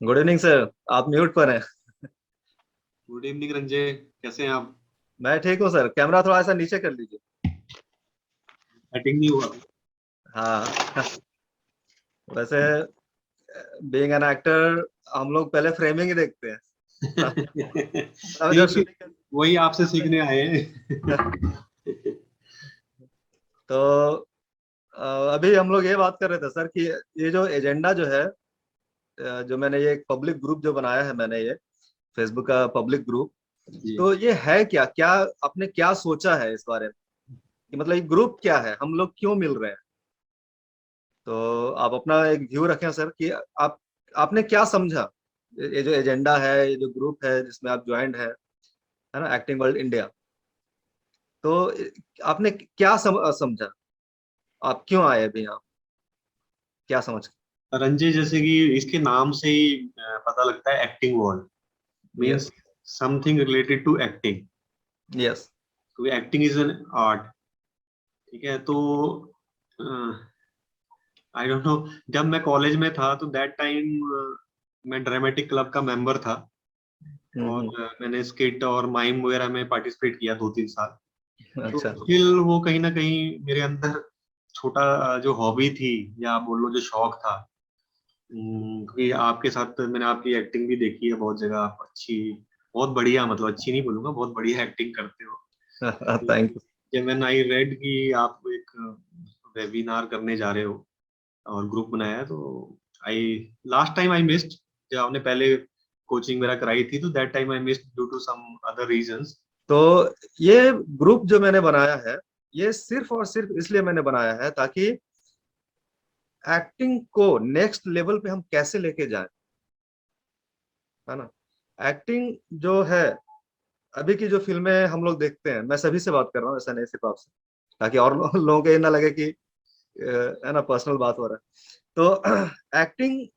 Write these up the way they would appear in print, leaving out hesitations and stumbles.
Good evening sir. आप mute पर हैं। Good evening Ranjay. कैसे हैं आप? मैं ठीक हूँ सर। कैमरा थोड़ा सा नीचे कर लीजिए। सेटिंग नहीं हुआ? हाँ। वैसे बीइंग एन एक्टर हम लोग पहले फ्रेमिंग ही देखते हैं। अब जब ठीक है। शूटिंग वही आपसे सीखने आए हैं। तो अ, अभी हम लोग ये बात कर रहे थे सर कि ये जो एजेंडा जो है, जो मैंने ये एक पब्लिक ग्रुप जो बनाया है, मैंने ये फेसबुक का पब्लिक ग्रुप। जी। तो ये है क्या क्या आपने क्या सोचा है इस बारे में कि मतलब ये ग्रुप क्या है, हम लोग क्यों मिल रहे हैं? तो आप अपना एक व्यू रखें सर कि आप आपने क्या समझा, ये जो एजेंडा है, ये जो ग्रुप है जिसमें आप ज्वाइंट है ना, एक्टिंग वर्ल्ड इंडिया। तो आपने क्या समझा, आप क्यों आए अभी यहाँ, क्या समझ? रंजय, जैसे कि इसके नाम से ही पता लगता है, acting world yes. Means something related to acting. Yes. क्योंकि एक्टिंग इज एन आर्ट। ठीक है, तो आई डोंट नो। जब मैं कॉलेज में था तो दैट टाइम मैं ड्रामेटिक क्लब का मेंबर था। और हम्म। मैंने स्किट और माइम वगैरह में पार्टिसिपेट किया 2-3 साल। तो अच्छा। स्टिल वो कहीं ना कहीं मेरे अंदर छोटा जो हॉबी थी, या आप बोल लो जो शौक था। क्योंकि आपके साथ मैंने आपकी एक्टिंग भी देखी है बहुत जगह। आप अच्छी, बहुत बढ़िया, मतलब अच्छी नहीं बोलूंगा, बहुत बढ़िया एक्टिंग करते हो। Thank you. जब मैंने आई रेड कि आप एक वेबिनार करने जा रहे हो और ग्रुप बनाया है, तो I last time I missed. जब आपने पहले कोचिंग मेरा कराई थी तो that time I missed due to some other reasons. तो ये ग्रुप जो मैंने बनाया है, ये सिर्फ और सिर्फ इसलिए मैंने बनाया है ताकि एक्टिंग को नेक्स्ट लेवल पे हम कैसे लेके जाएं, है ना। एक्टिंग जो है, अभी की जो फिल्में हम लोग देखते हैं, मैं सभी से बात कर रहा हूँ, ऐसा नहीं सिर्फ आपसे, ताकि और लोगों को ये ना लगे कि है ना, पर्सनल बात हो रहा है। तो एक्टिंग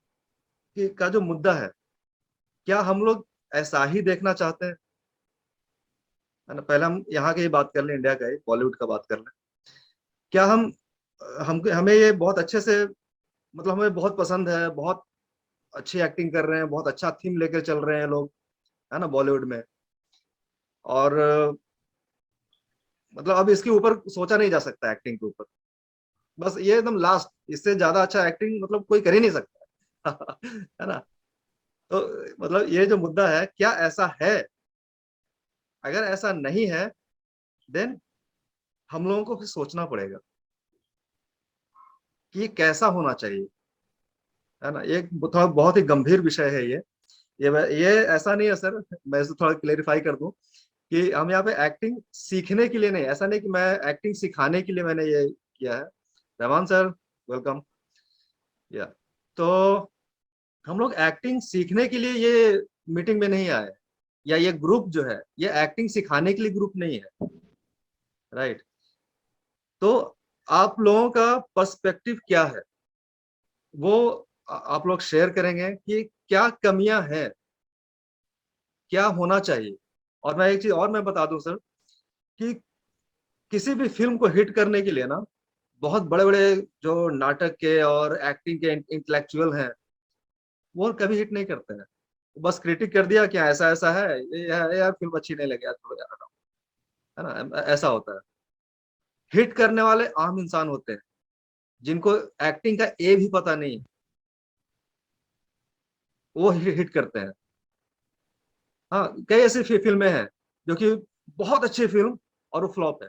का जो मुद्दा है, क्या हम लोग ऐसा ही देखना चाहते हैं, है ना। पहले हम यहाँ की ही बात कर लें, इंडिया का ही, बॉलीवुड का बात कर लें। क्या हम हमें ये बहुत अच्छे से, मतलब हमें बहुत पसंद है, बहुत अच्छी एक्टिंग कर रहे हैं, बहुत अच्छा थीम लेकर चल रहे हैं लोग, है ना, बॉलीवुड में। और मतलब अब इसके ऊपर सोचा नहीं जा सकता एक्टिंग के ऊपर। बस ये एकदम लास्ट, इससे ज्यादा अच्छा एक्टिंग मतलब कोई कर ही नहीं सकता। है ना। तो मतलब ये जो मुद्दा है, क्या ऐसा है? अगर ऐसा नहीं है, देन हम लोगों को फिर सोचना पड़ेगा कि ये कैसा होना चाहिए, है ना। एक थोड़ा बहुत ही गंभीर विषय है ये ऐसा नहीं है सर, मैं इसको थोड़ा क्लेरिफाई कर दूं कि हम यहाँ पे एक्टिंग सीखने के लिए नहीं, ऐसा नहीं कि मैं एक्टिंग सिखाने के लिए मैंने ये किया है। Rahman sir, welcome. या तो हम लोग एक्टिंग सीखने के लिए ये मीटिंग में नहीं आए, या ये ग्रुप जो है ये एक्टिंग सिखाने के लिए ग्रुप नहीं है, राइट। तो आप लोगों का पर्सपेक्टिव क्या है, वो आप लोग शेयर करेंगे कि क्या कमियां हैं, क्या होना चाहिए। और मैं एक चीज और मैं बता दूं सर कि किसी भी फिल्म को हिट करने के लिए ना, बहुत बड़े बड़े जो नाटक के और एक्टिंग के इंटेलेक्चुअल हैं, वो कभी हिट नहीं करते हैं। बस क्रिटिक कर दिया क्या ऐसा ऐसा है, ये है यार, फिल्म अच्छी नहीं लगी यार, छोड़ो यार, हटाओ, है ना, ऐसा होता है। हिट करने वाले आम इंसान होते हैं, जिनको एक्टिंग का ए भी पता नहीं, वो हिट करते हैं। हाँ, कई ऐसी फिल्में हैं जो कि बहुत अच्छी फिल्म और वो फ्लॉप है।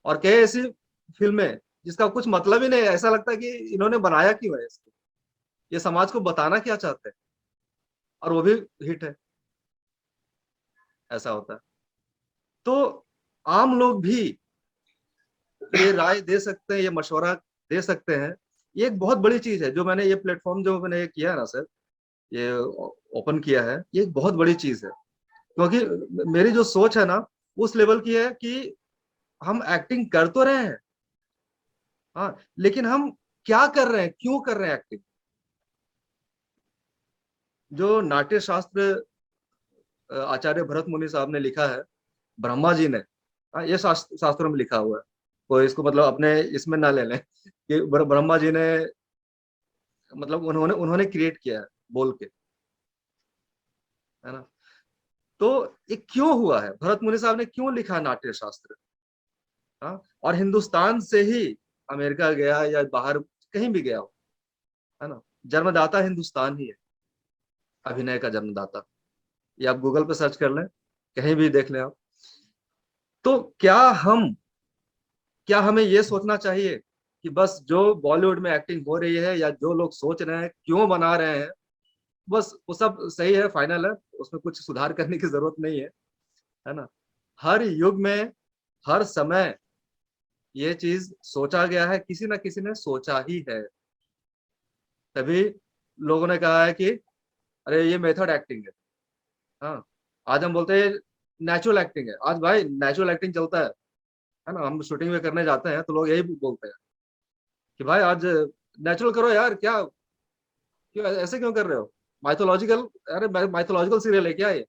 और कई ऐसी फिल्में जिसका कुछ मतलब ही नहीं है, ऐसा लगता है कि इन्होंने बनाया क्यों है इसको, ये समाज को बताना क्या चाहते हैं, और वो भी हिट है। ऐसा होता है। तो आम लोग भी ये राय दे सकते हैं, ये मशवरा दे सकते हैं। ये एक बहुत बड़ी चीज है, जो मैंने ये प्लेटफॉर्म जो मैंने ये किया है ना सर, ये ओपन किया है, ये एक बहुत बड़ी चीज है। क्योंकि मेरी जो सोच है ना, उस लेवल की है कि हम एक्टिंग कर तो रहे हैं, हाँ, लेकिन हम क्या कर रहे हैं, क्यों कर रहे हैं एक्टिंग। जो नाट्य शास्त्र आचार्य भरत मुनि साहब ने लिखा है, ब्रह्मा जी ने, हाँ, ये शास्त्रों में लिखा हुआ है। कोई इसको मतलब अपने इसमें ना ले लें कि ब्रह्मा जी ने मतलब उन्होंने उन्होंने क्रिएट किया है बोल के, है ना। तो ये क्यों हुआ है, भरत मुनि साहब ने क्यों लिखा नाट्य शास्त्र, हाँ, और हिंदुस्तान से ही अमेरिका गया या बाहर कहीं भी गया हो, है ना। जन्मदाता हिंदुस्तान ही है, अभिनय का जन्मदाता। ये आप गूगल पे सर्च कर लें, कहीं भी देख लें आप। तो क्या हमें ये सोचना चाहिए कि बस जो बॉलीवुड में एक्टिंग हो रही है या जो लोग सोच रहे हैं क्यों बना रहे हैं, बस वो सब सही है, फाइनल है, उसमें कुछ सुधार करने की जरूरत नहीं है ना। हर युग में, हर समय ये चीज सोचा गया है, किसी ना किसी ने सोचा ही है, तभी लोगों ने कहा है कि अरे ये मेथड एक्टिंग है। हाँ, आज हम बोलते हैं नेचुरल एक्टिंग है, आज भाई नेचुरल एक्टिंग चलता है ना। हम शूटिंग में करने जाते हैं तो लोग यही बोलते हैं कि भाई आज नेचुरल करो यार, क्या क्यों ऐसे क्यों कर रहे हो, माइथोलॉजिकल, अरे माइथोलॉजिकल सीरियल है क्या ये,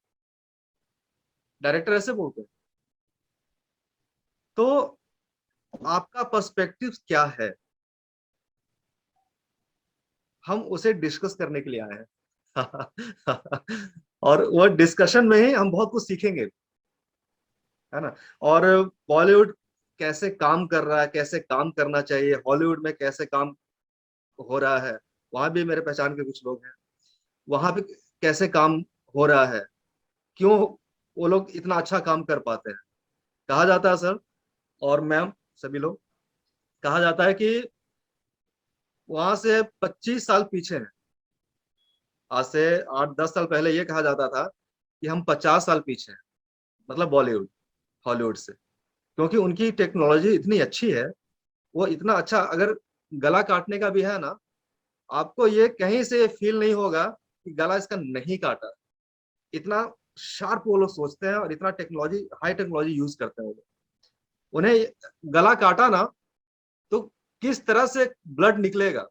डायरेक्टर ऐसे बोलते हैं। तो आपका पर्सपेक्टिव क्या है, हम उसे डिस्कस करने के लिए आए हैं। और वो डिस्कशन में ही हम बहुत कुछ सीखेंगे, है ना। और बॉलीवुड कैसे काम कर रहा है, कैसे काम करना चाहिए, हॉलीवुड में कैसे काम हो रहा है, वहां भी मेरे पहचान के कुछ लोग हैं, वहां पे कैसे काम हो रहा है, क्यों वो लोग इतना अच्छा काम कर पाते हैं। कहा जाता है सर और मैम, सभी लोग, कहा जाता है कि वहां से 25 साल पीछे हैं, आज से 8-10 साल पहले ये कहा जाता था कि हम 50 साल पीछे हैं, मतलब बॉलीवुड हॉलीवुड से, क्योंकि उनकी टेक्नोलॉजी इतनी अच्छी है। वो इतना अच्छा, अगर गला काटने का भी है ना, आपको ये कहीं से फील नहीं होगा कि गला इसका नहीं काटा। इतना शार्प वो लोग सोचते हैं और इतना टेक्नोलॉजी, हाई टेक्नोलॉजी यूज करते हैं वो लोग। उन्हें गला काटा ना तो किस तरह से ब्लड निकलेगा,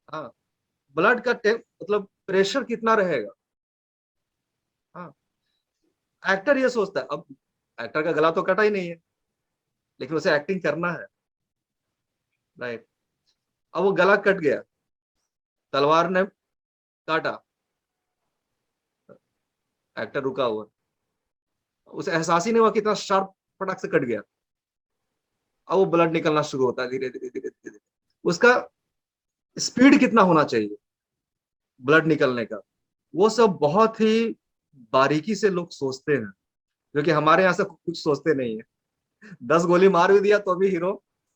हाँ, ब्लड का मतलब प्रेशर कितना रहेगा, हाँ। एक्टर ये सोचता है, अब एक्टर का गला तो कटा ही नहीं है, लेकिन उसे एक्टिंग करना है, राइट। अब वो गला कट गया, तलवार ने काटा, एक्टर रुका हुआ, उसे एहसास ही नहीं हुआ कितना शार्प फटाक से कट गया। अब वो ब्लड निकलना शुरू होता है धीरे धीरे धीरे धीरे। उसका स्पीड कितना होना चाहिए ब्लड निकलने का, वो सब बहुत ही बारीकी से लोग सोचते हैं, क्योंकि हमारे यहाँ से कुछ सोचते नहीं है। 10 गोली मार भी दिया तो भी हीरो,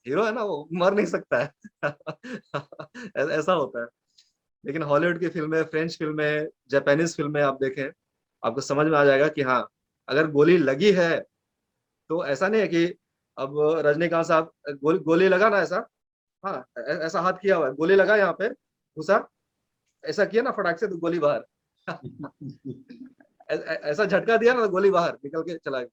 हीरो है ना, वो मर नहीं सकता है। ऐसा होता है। लेकिन हॉलीवुड की फिल्में, फ्रेंच फिल्में, जापानीज फिल्में आप देखें, आपको समझ में आ जाएगा कि हाँ, अगर गोली लगी है तो ऐसा नहीं है कि अब रजनीकांत साहब गोली लगा ना ऐसा, हाँ, ऐसा हाथ किया हुआ है, गोली लगा यहाँ पे, घुसा, ऐसा किया ना फटाक से तो गोली बाहर। ऐसा झटका दिया ना तो गोली बाहर निकल के चला गया।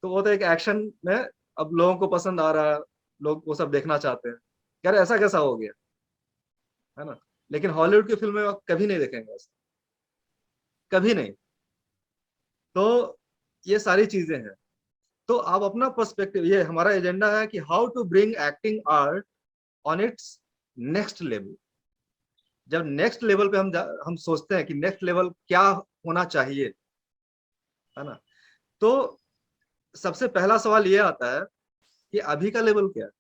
तो वो तो एक एक्शन में, अब लोगों को पसंद आ रहा है, लोग वो सब देखना चाहते हैं, यार ऐसा कैसा हो गया, है ना। लेकिन हॉलीवुड की फिल्में आप कभी नहीं देखेंगे ऐसा, कभी नहीं। तो ये सारी चीजें हैं। तो आप अपना पर्सपेक्टिव, ये हमारा एजेंडा है कि how to bring acting art on its next level. जब नेक्स्ट लेवल पे हम सोचते हैं कि नेक्स्ट लेवल क्या होना चाहिए, है ना। तो सबसे पहला सवाल ये आता है कि अभी का लेवल क्या है,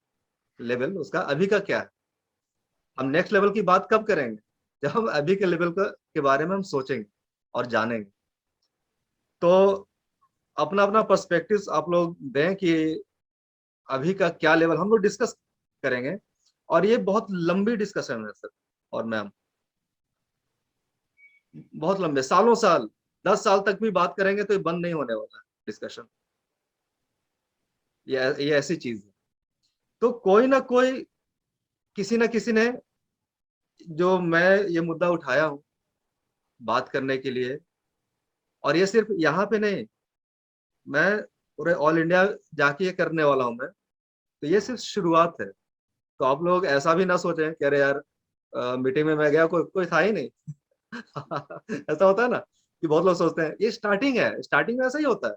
लेवल उसका अभी का क्या है। हम नेक्स्ट लेवल की बात कब करेंगे, जब हम अभी के लेवल के बारे में हम सोचेंगे और जानेंगे। तो अपना अपना पर्सपेक्टिव आप लोग दें कि अभी का क्या लेवल, हम लोग डिस्कस करेंगे। और ये बहुत लंबी डिस्कशन है सर और मैम, बहुत लंबे, सालों साल, 10 साल तक भी बात करेंगे तो ये बंद नहीं होने वाला डिस्कशन। ये ऐसी चीज है। तो कोई ना कोई, किसी ना किसी ने, जो मैं ये मुद्दा उठाया हूँ बात करने के लिए, और ये सिर्फ यहाँ पे नहीं, मैं पूरे ऑल इंडिया जाके ये करने वाला हूँ मैं। तो ये सिर्फ शुरुआत है। तो आप लोग ऐसा भी ना सोचें कि अरे यार, मीटिंग में मैं गया, कोई कोई था ही नहीं। ऐसा होता है ना कि बहुत लोग सोचते हैं ये स्टार्टिंग है, स्टार्टिंग में ऐसा ही होता है।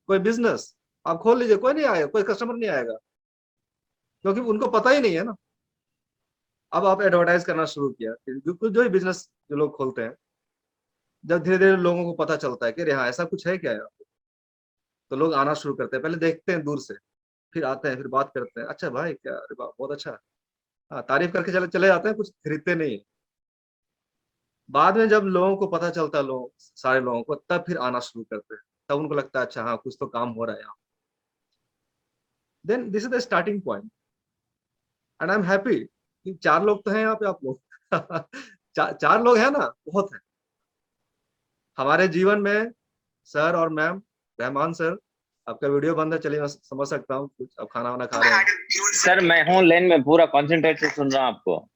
कोई बिजनेस आप खोल लीजिए, कोई नहीं आएगा, कोई कस्टमर नहीं आएगा, क्योंकि उनको पता ही नहीं है ना। अब आप एडवर्टाइज करना शुरू किया, जो ही बिजनेस जो लोग खोलते हैं, जब धीरे धीरे लोगों को पता चलता है कि अरे हाँ ऐसा कुछ है क्या यार, तो लोग आना शुरू करते हैं। पहले देखते हैं दूर से, फिर आते हैं, फिर बात करते हैं, अच्छा भाई क्या, अरे वाह बहुत अच्छा, हाँ तारीफ करके चले चले जाते हैं, कुछ खरीदते नहीं है। बाद में जब लोगों को पता चलता है, लोग सारे लोगों को, तब फिर आना शुरू करते हैं, तब उनको लगता है अच्छा हाँ कुछ तो काम हो रहा है यहाँ। Then this is the starting point, and I am happy कि 4 लोग तो हैं यहाँ पे, आप लोग चार लोग हैं ना, बहुत है हमारे जीवन में। सर और मैम, रहमान सर, आपका वीडियो बंद है, चलिए मैं समझ सकता हूँ, कुछ अब खाना वाना खा रहे हैं। सर मैं हूँ लेन में, पूरा कंसंट्रेट से सुन रहा हूँ आपको।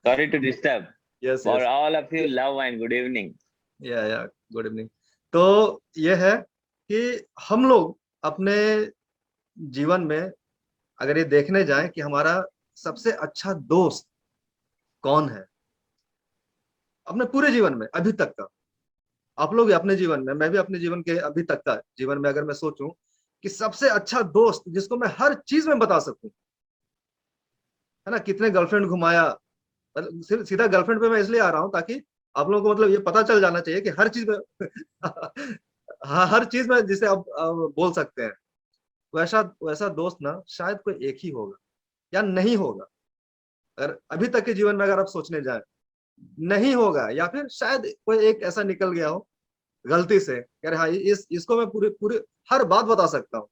Sorry to disturb. यस और yes, all of you love and good evening. या गुड इवनिंग। तो ये है कि हम लोग अपने जीवन में अगर ये देखने जाएं कि हमारा सबसे अच्छा दोस्त कौन है अपने पूरे जीवन में अभी तक का, आप लोग भी अपने जीवन में, मैं भी अपने जीवन के अभी तक का जीवन में, अगर मैं सोचूं कि सबसे अच्छा दोस्त जिसको मैं हर चीज में बता सकूं, है ना, कितने गर्लफ्रेंड घुमाया, मतलब सीधा गर्लफ्रेंड पे मैं इसलिए आ रहा हूं ताकि आप लोगों को मतलब ये पता चल जाना चाहिए कि हर चीज में हाँ हर चीज में जिसे आप बोल सकते हैं, वैसा वैसा दोस्त ना शायद कोई एक ही होगा या नहीं होगा। अगर अभी तक के जीवन में अगर आप सोचने जाए, नहीं होगा, या फिर शायद कोई एक ऐसा निकल गया हो गलती से, कह रहे हाँ इसको मैं पूरे पूरे हर बात बता सकता हूँ,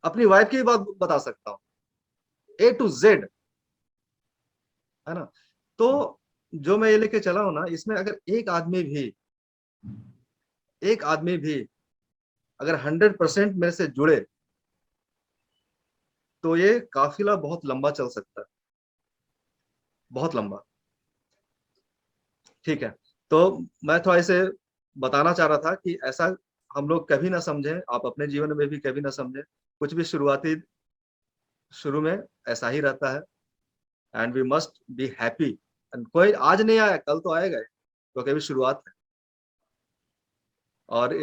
अपनी वाइफ की बात बता सकता हूँ, A to Z, है ना। तो जो मैं ये लेके चला हूं ना, इसमें अगर एक आदमी भी अगर 100% मेरे से जुड़े, तो ये काफिला बहुत लंबा चल सकता है, बहुत लंबा। ठीक है, तो मैं थोड़ा इसे बताना चाह रहा था कि ऐसा हम लोग कभी ना समझें, आप अपने जीवन में भी कभी ना समझें, कुछ भी शुरुआती शुरू में ऐसा ही रहता है, and we must be happy. And कोई आज नहीं आया कल तो आएगा, तो कभी शुरुआत है। और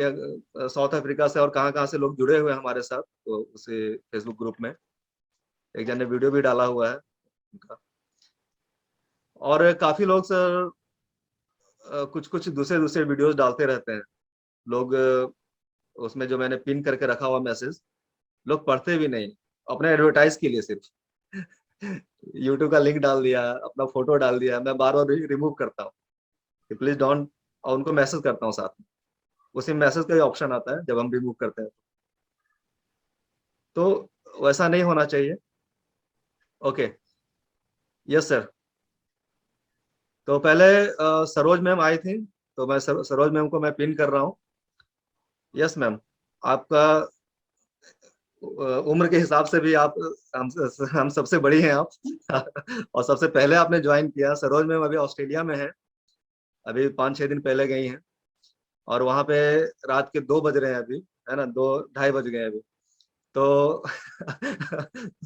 साउथ अफ्रीका से और कहाँ कहाँ से लोग जुड़े हुए हैं हमारे साथ, तो उसे फेसबुक ग्रुप में एक जन ने वीडियो भी डाला हुआ है उनका। और काफी लोग सर कुछ कुछ दूसरे दूसरे वीडियोस डालते रहते हैं लोग, उसमें जो मैंने पिन करके रखा हुआ मैसेज, लोग पढ़ते भी नहीं, अपने एडवर्टाइज के लिए सिर्फ यूट्यूब का लिंक डाल दिया, अपना फोटो डाल दिया, मैं बार बार रिमूव करता हूँ कि प्लीज डोंट, और उनको मैसेज करता हूँ साथ में, उसी मैसेज का ही ऑप्शन आता है जब हम रिमूव करते हैं, तो वैसा नहीं होना चाहिए। Okay, yes sir. तो पहले सरोज मैम आई थी, तो मैं सरोज मैम को मैं पिन कर रहा हूँ। यस मैम, आपका उम्र के हिसाब से भी आप, हम सबसे बड़ी हैं आप और सबसे पहले आपने ज्वाइन किया। सरोज मैम अभी ऑस्ट्रेलिया में है, अभी 5-6 दिन पहले गई हैं, और वहां पे रात के 2 बज रहे हैं अभी, है ना, 2-2:30 बज गए अभी। तो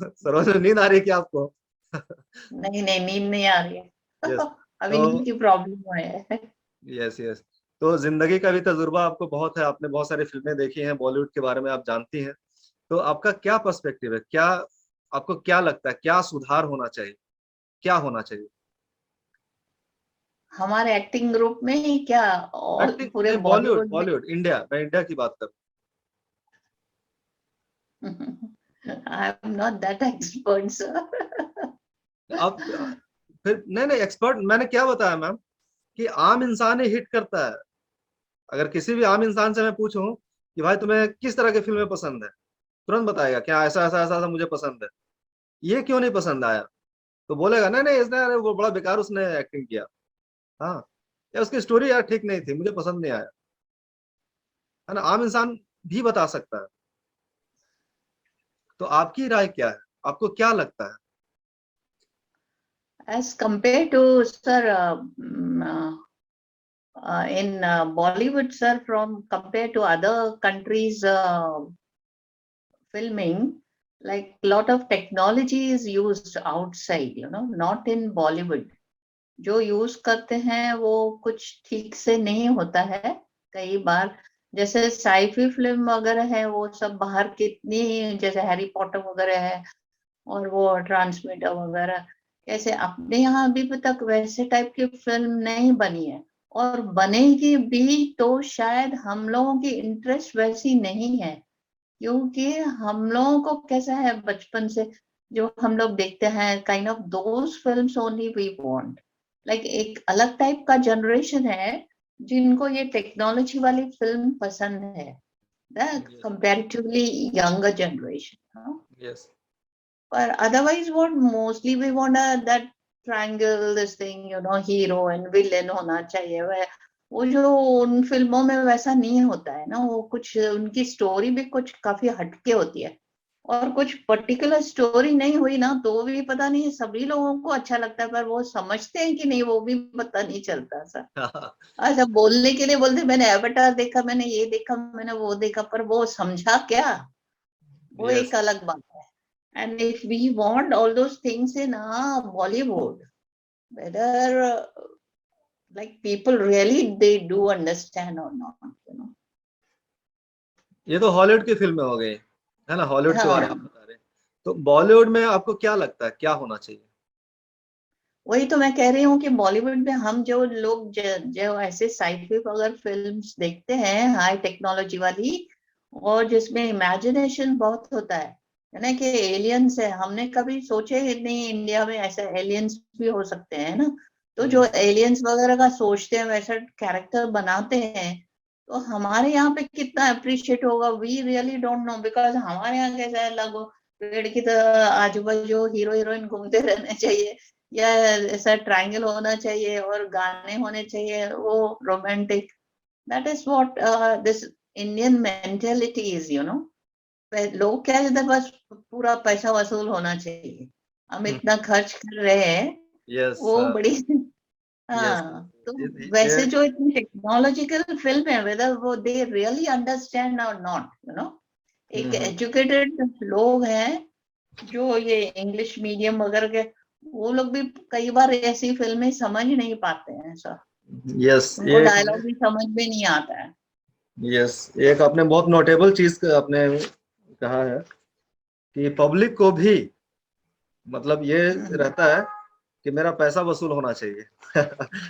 सरोज मैम नींद आ रही है क्या आपको? नहीं नहीं, नींद नहीं आ रही है। यस, अभी तो नींद की प्रॉब्लम है। यस यस, तो जिंदगी का भी तजुर्बा आपको बहुत है, आपने बहुत सारी फिल्में देखी हैं, बॉलीवुड के बारे में आप जानती हैं, तो आपका क्या पर्सपेक्टिव है, क्या आपको क्या लगता है, क्या सुधार होना चाहिए, क्या होना चाहिए? हमारे एक्टिंग ग्रुप में ही क्या, और एक्टिंग पूरे नहीं, बॉलीवुड बॉलीवुड में? बॉलीवुड इंडिया, मैं इंडिया की बात कर I am not that expert sir. रहा हूं। अब फिर नहीं नहीं, एक्सपर्ट मैंने क्या बताया मैम, कि आम इंसान ही हिट करता है। अगर किसी भी आम इंसान से मैं पूछूं कि भाई तुम्हें किस तरह की फिल्में पसंद है, तुरंत बताएगा क्या ऐसा ऐसा ऐसा ऐसा मुझे पसंद है, ये क्यों नहीं पसंद आया, तो बोलेगा नहीं नहीं इसने, अरे वो बड़ा बेकार उसने एक्टिंग किया, हाँ, या उसकी स्टोरी यार ठीक नहीं थी, मुझे पसंद नहीं आया, है ना, आम इंसान भी बता सकता है। तो आपकी राय क्या है, आपको क्या लगता है? As compared to sir, in Bollywood sir, from compared to other countries filming, like lot of technology is used outside, not in Bollywood. जो यूज करते हैं वो कुछ ठीक से नहीं होता है कई बार। जैसे साइफी फिल्म वगैरह है, वो सब बाहर कितनी, जैसे हैरी पॉटर वगैरह है, और वो ट्रांसमीटर वगैरह, कैसे अपने यहाँ अभी तक वैसे टाइप की फिल्म नहीं बनी है, और बनेगी भी तो शायद हम लोगों की इंटरेस्ट वैसी नहीं है, क्योंकि हम लोगों को कैसा है बचपन से जो हम लोग देखते हैं, kind of those films only we want. Like एक अलग टाइप का जनरेशन है जिनको ये टेक्नोलॉजी वाली फिल्म पसंद है, the Yes, comparatively younger generation. yes. पर otherwise what mostly we want that triangle this thing, hero and villain होना चाहिए। वह वो जो उन फिल्मों में वैसा नहीं होता है ना, वो कुछ उनकी स्टोरी भी कुछ काफी हटके होती है, और कुछ पर्टिकुलर स्टोरी नहीं हुई ना तो भी पता नहीं सभी लोगों को अच्छा लगता है, पर वो समझते हैं कि नहीं वो भी पता नहीं चलता सर। अच्छा, बोलने के लिए बोलते मैंने एवटार देखा, मैंने ये देखा, मैंने वो देखा, पर वो समझा क्या, वो Yes. एक अलग बात है। And if we want all those things in Bollywood, whether like people really they do understand or not. ये तो हॉलीवुड की फिल्में हो गई है ना, हॉलीवुड के बारे में हाँ, आप बता रहे हैं। तो बॉलीवुड में आपको क्या लगता है क्या होना चाहिए? वही तो मैं कह रही हूँ कि बॉलीवुड में हम जो लोग जो ऐसे साइफाई अगर फिल्म्स देखते हैं हाई टेक्नोलॉजी वाली, और जिसमें इमेजिनेशन बहुत होता है ना, कि एलियंस है, हमने कभी सोचे ही नहीं इंडिया में ऐसे एलियंस भी हो सकते हैं ना। तो जो एलियंस वगैरह का सोचते हैं वैसा कैरेक्टर बनाते हैं, तो हमारे यहाँ पे कितना अप्रिशिएट होगा, we really don't know, because हमारे यहाँ कैसा है, लगो पेड़ की तरह आजू बाजू हीरो हीरोइन घूमते रहने चाहिए, या ऐसा ट्रायंगल होना चाहिए और गाने होने चाहिए वो romantic. That is what this Indian mentality is. लोग क्या कहते हैं, बस पूरा पैसा वसूल होना चाहिए, हम इतना खर्च कर रहे हैं, यस, वो बड़ी यस। हाँ। तो ये वैसे जो इतनी टेक्नोलॉजिकल फिल्म है, वेदर वो दे रियली अंडरस्टैंड और नॉट, एक हम्म, एजुकेटेड लोग हैं जो ये इंग्लिश मीडियम वगैरह के, वो लोग भी कई बार ऐसी फिल्में समझ नहीं पाते हैं सर, यस। उनको डायलॉग भी समझ में नहीं आता है। यस, एक आपने बहुत नोटेबल चीज आपने कहा है कि पब्लिक को भी मतलब ये हम्म, रहता है कि मेरा पैसा वसूल होना चाहिए।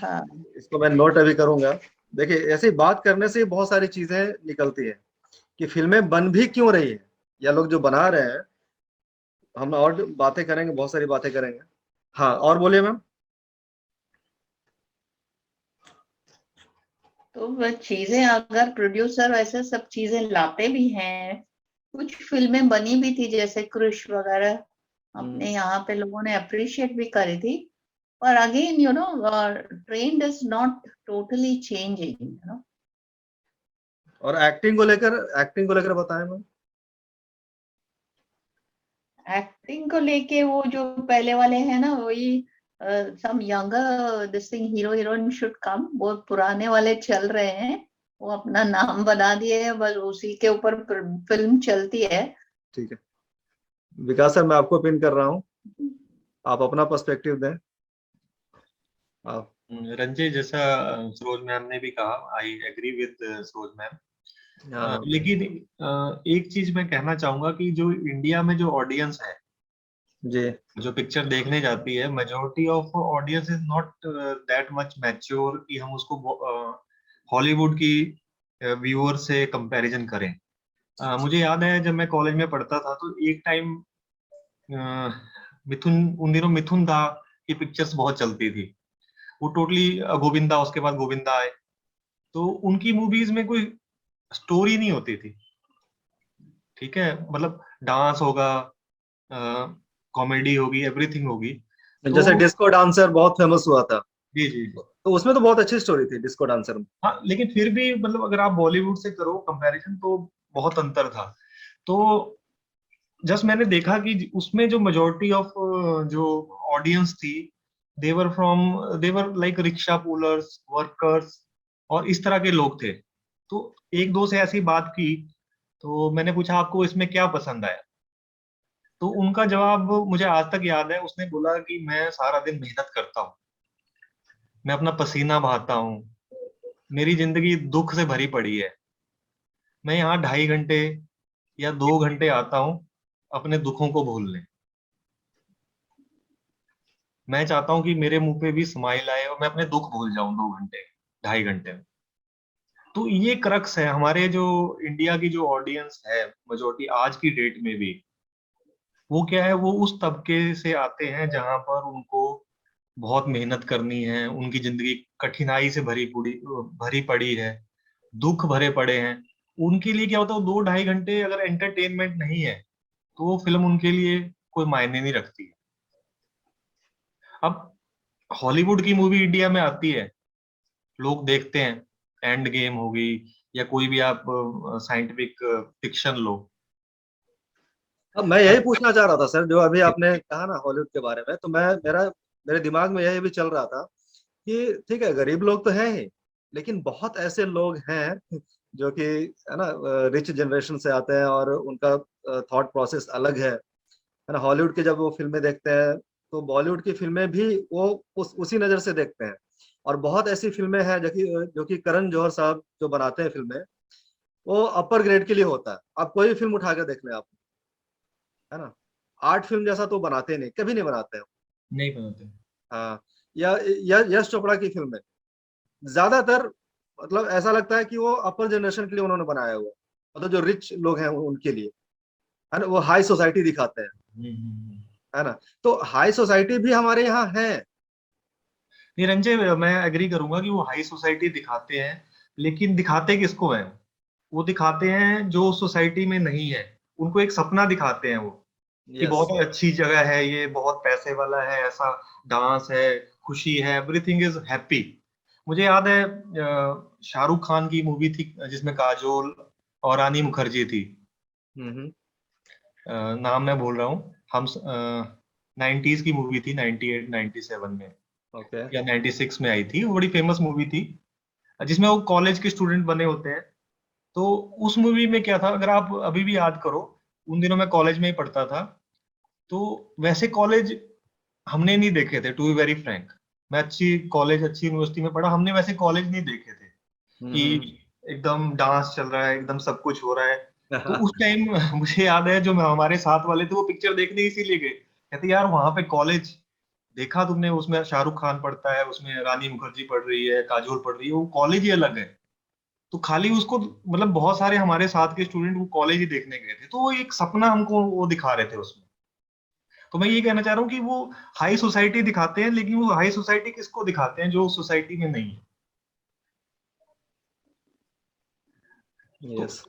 हाँ, इसको मैं नोट अभी करूंगा। देखिए, ऐसी बात करने से बहुत सारी चीजें निकलती है कि फिल्में बन भी क्यों रही है, या लोग जो बना रहे हैं। हम और बातें करेंगे, बहुत सारी बातें करेंगे। हाँ, और बोलिए मैम। तो वह चीजें अगर प्रोड्यूसर वैसे सब चीजें लाते भी हैं, कुछ फिल्में बनी भी थी जैसे क्रिश वगैरह, अपने यहाँ पे लोगों ने अप्रिशिएट भी करी थी, पर again trend is not totally changing. और एक्टिंग को लेकर बताएं मैम। एक्टिंग को लेके वो जो पहले वाले हैं ना, वही some younger this thing hero heroine should come, वो पुराने वाले चल रहे हैं, वो अपना नाम बना दिए हैं, बस उसी के ऊपर फिल्म चलती है। ठीक है विकास सर, मैं आपको पिन कर रहा हूँ, आप अपना पर्सपेक्टिव दें। आप रंजय, जैसा सरोज मैम ने भी कहा, I agree with Saroj ma'am. हाँ, लेकिन एक चीज मैं कहना चाहूंगा कि जो इंडिया में जो ऑडियंस है जी। जो पिक्चर देखने जाती है, majority of audience is not that much mature कि हम उसको हॉलीवुड की व्यूअर से कंपैरिजन करें। मुझे याद है जब मैं कॉलेज में पढ़ता था तो एक टाइम मिथुन, उन दिनों मिथुन दा की पिक्चर्स बहुत चलती थी। वो टोटली गोविंदा, उसके बाद गोविंदा आए, तो उनकी मूवीज में कोई स्टोरी नहीं होती थी। ठीक है, मतलब डांस होगा, कॉमेडी होगी, एवरीथिंग होगी। तो जैसे डिस्को डांसर बहुत फेमस हुआ था, जी जी। तो उसमें तो बहुत अच्छी स्टोरी थी डिस्को डांसर में। हाँ, लेकिन फिर भी मतलब अगर आप बॉलीवुड से करो कंपैरिजन तो बहुत अंतर था। तो जस्ट मैंने देखा कि उसमें जो मेजोरिटी ऑफ जो ऑडियंस थी, देवर लाइक रिक्शा पुलर्स, वर्कर्स, और इस तरह के लोग थे। तो एक दो से ऐसी बात की, तो मैंने पूछा आपको इसमें क्या पसंद आया, तो उनका जवाब मुझे आज तक याद है। उसने बोला कि मैं सारा दिन मेहनत करता हूँ, मैं अपना पसीना बहाता हूँ, मेरी जिंदगी दुख से भरी पड़ी है, मैं यहाँ 2.5 घंटे या 2 घंटे आता हूँ अपने दुखों को भूलने। मैं चाहता हूँ कि मेरे मुंह पे भी स्माइल आए और मैं अपने दुख भूल जाऊं 2 घंटे 2.5 घंटे में। तो ये क्रक्स है हमारे जो इंडिया की जो ऑडियंस है मेजोरिटी आज की डेट में भी, वो क्या है, वो उस तबके से आते हैं जहां पर उनको बहुत मेहनत करनी है, उनकी जिंदगी कठिनाई से भरी पड़ी है, दुख भरे पड़े हैं। उनके लिए क्या होता है, वो 2-2.5 घंटे अगर एंटरटेनमेंट नहीं है तो वो फिल्म उनके लिए कोई मायने नहीं रखती है। अब हॉलीवुड की मूवी इंडिया में आती है, लोग देखते हैं, एंड गेम हो गई या कोई भी आप साइंटिफिक फिक्शन लो। अब मैं यही पूछना चाह रहा था सर, जो अभी आपने कहा ना हॉलीवुड के बारे में, तो मेरे दिमाग में यही भी चल रहा था कि ठीक है, गरीब लोग तो हैं ही, लेकिन बहुत ऐसे लोग हैं जो कि है ना, रिच जनरेशन से आते हैं और उनका थॉट प्रोसेस अलग है ना। हॉलीवुड की जब वो फिल्में देखते हैं तो बॉलीवुड की फिल्में भी वो उसी नजर से देखते हैं। और बहुत ऐसी फिल्में हैं जो कि करण जौहर साहब जो बनाते हैं फिल्में, वो अपर ग्रेड के लिए होता है। आप कोई भी फिल्म उठा कर देख लें आप, है ना, आर्ट फिल्म जैसा तो बनाते नहीं, कभी नहीं बनाते हैं। नहीं बनाते। हाँ, या यश चोपड़ा की फिल्में ज्यादातर, मतलब ऐसा लगता है कि वो अपर जनरेशन के लिए उन्होंने बनाया हुआ है, मतलब जो रिच लोग हैं उनके लिए, है ना, वो हाई सोसाइटी दिखाते हैं, है ना। तो हाई सोसाइटी भी हमारे यहाँ है। निरंजय, मैं एग्री करूंगा कि वो हाई सोसाइटी दिखाते हैं, लेकिन दिखाते किसको है? वो दिखाते हैं जो सोसाइटी में नहीं है, उनको एक सपना दिखाते हैं वो, कि यस। बहुत अच्छी जगह है, ये बहुत पैसे वाला है, ऐसा डांस है, खुशी है, एवरीथिंग इज हैप्पी। मुझे याद है शाहरुख खान की मूवी थी जिसमें काजोल और रानी मुखर्जी थी। हम्म। नाम मैं भूल रहा हूँ। हम 90s की मूवी थी, 98 97 में ओके। या 96 में आई थी, वो बड़ी फेमस मूवी थी जिसमें वो कॉलेज के स्टूडेंट बने होते हैं। तो उस मूवी में क्या था, अगर आप अभी भी याद करो, उन दिनों मैं कॉलेज में ही पढ़ता था, तो वैसे कॉलेज हमने नहीं देखे थे, टू बी वेरी फ्रैंक। मैं अच्छी यूनिवर्सिटी में पढ़ा, हमने वैसे कॉलेज नहीं देखे थे हम्म। कि एकदम डांस चल रहा है, एकदम सब कुछ हो रहा है। तो उस टाइम मुझे याद है, जो हमारे साथ वाले थे वो पिक्चर देखने इसीलिए गए, कहते यार वहां पे कॉलेज देखा तुमने, उसमें शाहरुख खान पढ़ता है, उसमें रानी मुखर्जी पढ़ रही है, काजोल पढ़ रही है, वो कॉलेज ही अलग है। तो खाली उसको, मतलब बहुत सारे हमारे साथ के स्टूडेंट वो कॉलेज ही देखने गए थे, तो वो एक सपना हमको वो दिखा रहे थे उसमें। तो मैं ये कहना चाह रहा हूँ कि वो हाई सोसाइटी दिखाते हैं, लेकिन वो हाई सोसाइटी किसको दिखाते हैं, जो सोसाइटी में नहीं है। तो यस।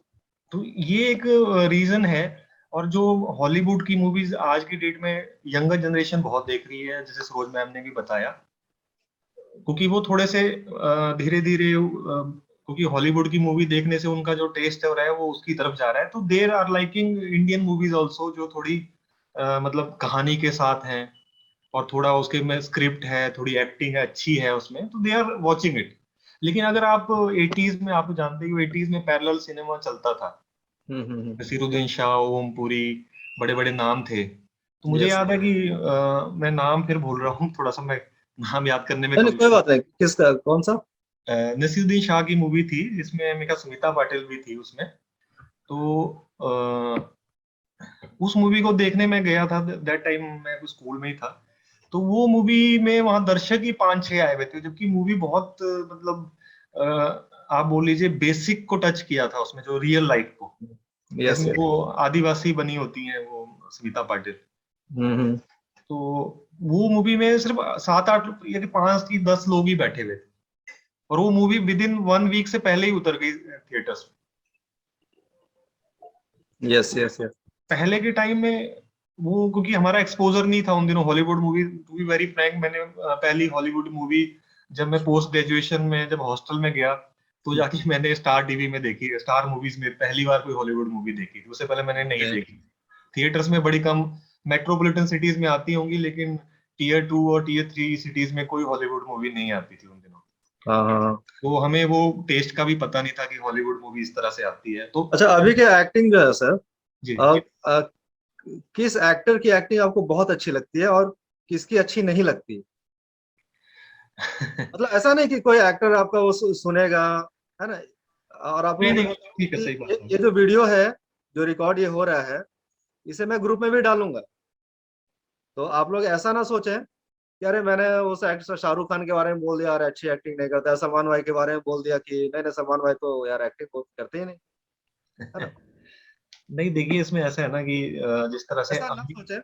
तो ये एक रीजन है। और जो हॉलीवुड की मूवीज आज की डेट में यंगर जनरेशन बहुत देख रही है, जैसे सरोज मैम ने भी बताया, क्योंकि वो थोड़े से धीरे धीरे, क्योंकि हॉलीवुड की मूवी देखने से उनका जो टेस्ट है वो उसकी तरफ जा रहा है, तो there are liking Indian movies also, जो थोड़ी मतलब कहानी के साथ हैं, और थोड़ा उसके में स्क्रिप्ट है, थोड़ी एक्टिंग है, अच्छी है उसमें, तो दे आर वॉचिंग इट। लेकिन अगर आप 80s में, आप जानते हो 80s में पैरेलल सिनेमा चलता था, नसीरुद्दीन शाह, ओम पुरी, बड़े बड़े नाम थे। तो मुझे यस। याद है कि मैं नाम फिर भूल रहा हूँ, थोड़ा सा मैं नाम याद करने में नहीं नहीं, कम। कोई बात नहीं, किसका, कौन सा? नसीरुद्दीन शाह की मूवी थी जिसमें मेरे ख्याल स्मिता पाटिल भी थी उसमें। तो उस मूवी को देखने में गया था, दैट टाइम मैं स्कूल में ही था। तो वो मूवी में वहां दर्शक ही 5-6 आए हुए थे, जबकि मूवी बहुत मतलब आप बोल लीजिए बेसिक को टच किया था उसमें, जो रियल लाइफ को, यस जिसमें यस। वो आदिवासी बनी होती हैं वो स्मिता पाटिल। हम्म। तो वो मूवी में सिर्फ 7-8 या कि 5 की 10 लोग ही बैठे हुए थे, और वो मूवी विद इन 1 वीक से पहले ही उतर गई थिएटर्स में। Yes yes yes. पहले के टाइम में वो, क्योंकि हमारा एक्सपोजर नहीं था उन दिनों Hollywood movie, to be very frank, मैंने पहली हॉलीवुड मूवी जब मैं पोस्ट ग्रेजुएशन में जब हॉस्टल में गया, तो जाके मैंने स्टार टीवी में देखी, स्टार मूवीज में पहली बार कोई हॉलीवुड मूवी देखी थी, उससे पहले मैंने नहीं देखी। थिएटर्स में बड़ी कम मेट्रोपॉलिटन सिटीज में आती होंगी, लेकिन टियर 2 और टियर 3 सिटीज में कोई हॉलीवुड मूवी नहीं आती थी उन दिनों। हाँ हाँ हाँ। तो हमें वो टेस्ट का भी पता नहीं था कि हॉलीवुड मूवी इस तरह से आती है। तो अच्छा, अभी के एक्टिंग जो है सर, जी, अ, किस एक्टर की एक्टिंग आपको बहुत अच्छी लगती है और किसकी अच्छी नहीं लगती? मतलब ऐसा नहीं कि कोई एक्टर आपका वो सुनेगा, है ना, और आप नहीं लोग, नहीं, ठीक है, सही बात ये है। जो वीडियो है, जो रिकॉर्ड ये हो रहा है, इसे मैं ग्रुप में भी डालूंगा, तो आप लोग ऐसा ना सोचें कि अरे मैंने उस एक्टर शाहरुख खान के बारे में बोल दिया यार अच्छी एक्टिंग नहीं करता है, सलमान भाई के बारे में बोल दिया कि नहीं नहीं सलमान भाई तो यार एक्टिंग तो करते ही नहीं, है ना। नहीं देखिए, इसमें ऐसा है ना कि जिस तरह से ऐसा ना सोचे।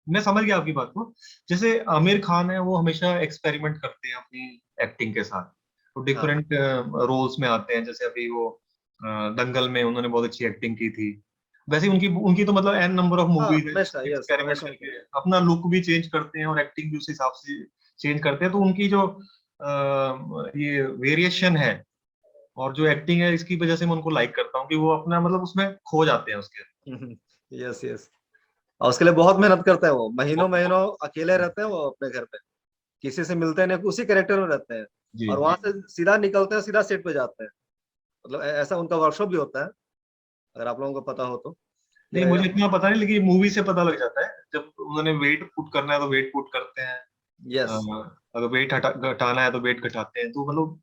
मैं समझ गया आपकी बात को। जैसे आमिर खान है, वो हमेशा एक्सपेरिमेंट करते हैं अपनी एक्टिंग के साथ, वो हाँ डिफरेंट रोल्स में आते हैं। जैसे अभी वो दंगल में उन्होंने बहुत अच्छी एक्टिंग की थी। वैसे ही उनकी उनकी तो मतलब एन नंबर ऑफ हाँ मूवीज है हमेशा, जिसमें यस एक्सपेरिमेंट हमेशा करके अपना लुक भी चेंज करते हैं और एक्टिंग भी उस हिसाब से चेंज करते हैं। तो उनकी जो ये वेरिएशन है और जो एक्टिंग है, इसकी वजह से मैं उनको लाइक करता हूँ कि वो अपना मतलब उसमें खो जाते हैं उसके। Yes yes. और उसके लिए बहुत मेहनत करते हैं वो, महीनों महीनों अकेले रहते हैं वो अपने घर पे, किसी से मिलते नहीं, उसी कैरेक्टर में रहते हैं, जी और जी। वहां से सीधा निकलते हैं, सीधा सेट पे जाते हैं। मतलब ऐसा उनका वर्कशॉप भी होता है, अगर आप लोगों को पता हो तो। नहीं, मुझे इतना पता नहीं, लेकिन मूवी से पता लग जाता है। जब उन्होंने वेट पुट करना है तो वेट पुट करते हैं, यस। अगर वेट घटाना है तो वेट घटाते हैं। तो मतलब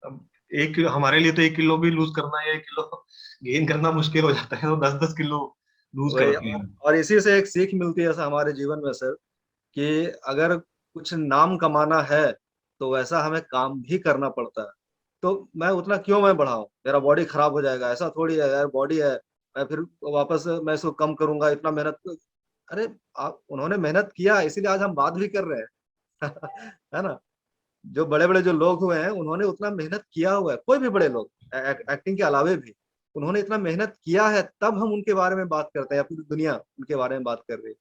अब एक हमारे लिए तो 1 किलो भी लूज करना है या 1 किलो गेन करना मुश्किल हो जाता है, तो 10-10 किलो लूज वही, करते हैं। और इसी से एक सीख मिलती है ऐसा हमारे जीवन में सर, कि अगर कुछ नाम कमाना है तो वैसा हमें काम भी करना पड़ता है। तो मैं उतना क्यों मैं बढ़ाऊं, मेरा बॉडी खराब हो जाएगा, ऐसा थोड़ी है यार, बॉडी है, मैं फिर वापस मैं इसको कम करूंगा इतना मेहनत। अरे आप, उन्होंने मेहनत किया इसीलिए आज हम बात भी कर रहे हैं। है ना। जो बड़े बड़े जो लोग हुए हैं उन्होंने उतना मेहनत किया हुआ है, कोई भी बड़े लोग एक्टिंग के अलावे भी उन्होंने इतना मेहनत किया है, तब हम उनके बारे में बात करते हैं या पूरी दुनिया उनके बारे में बात कर रही है।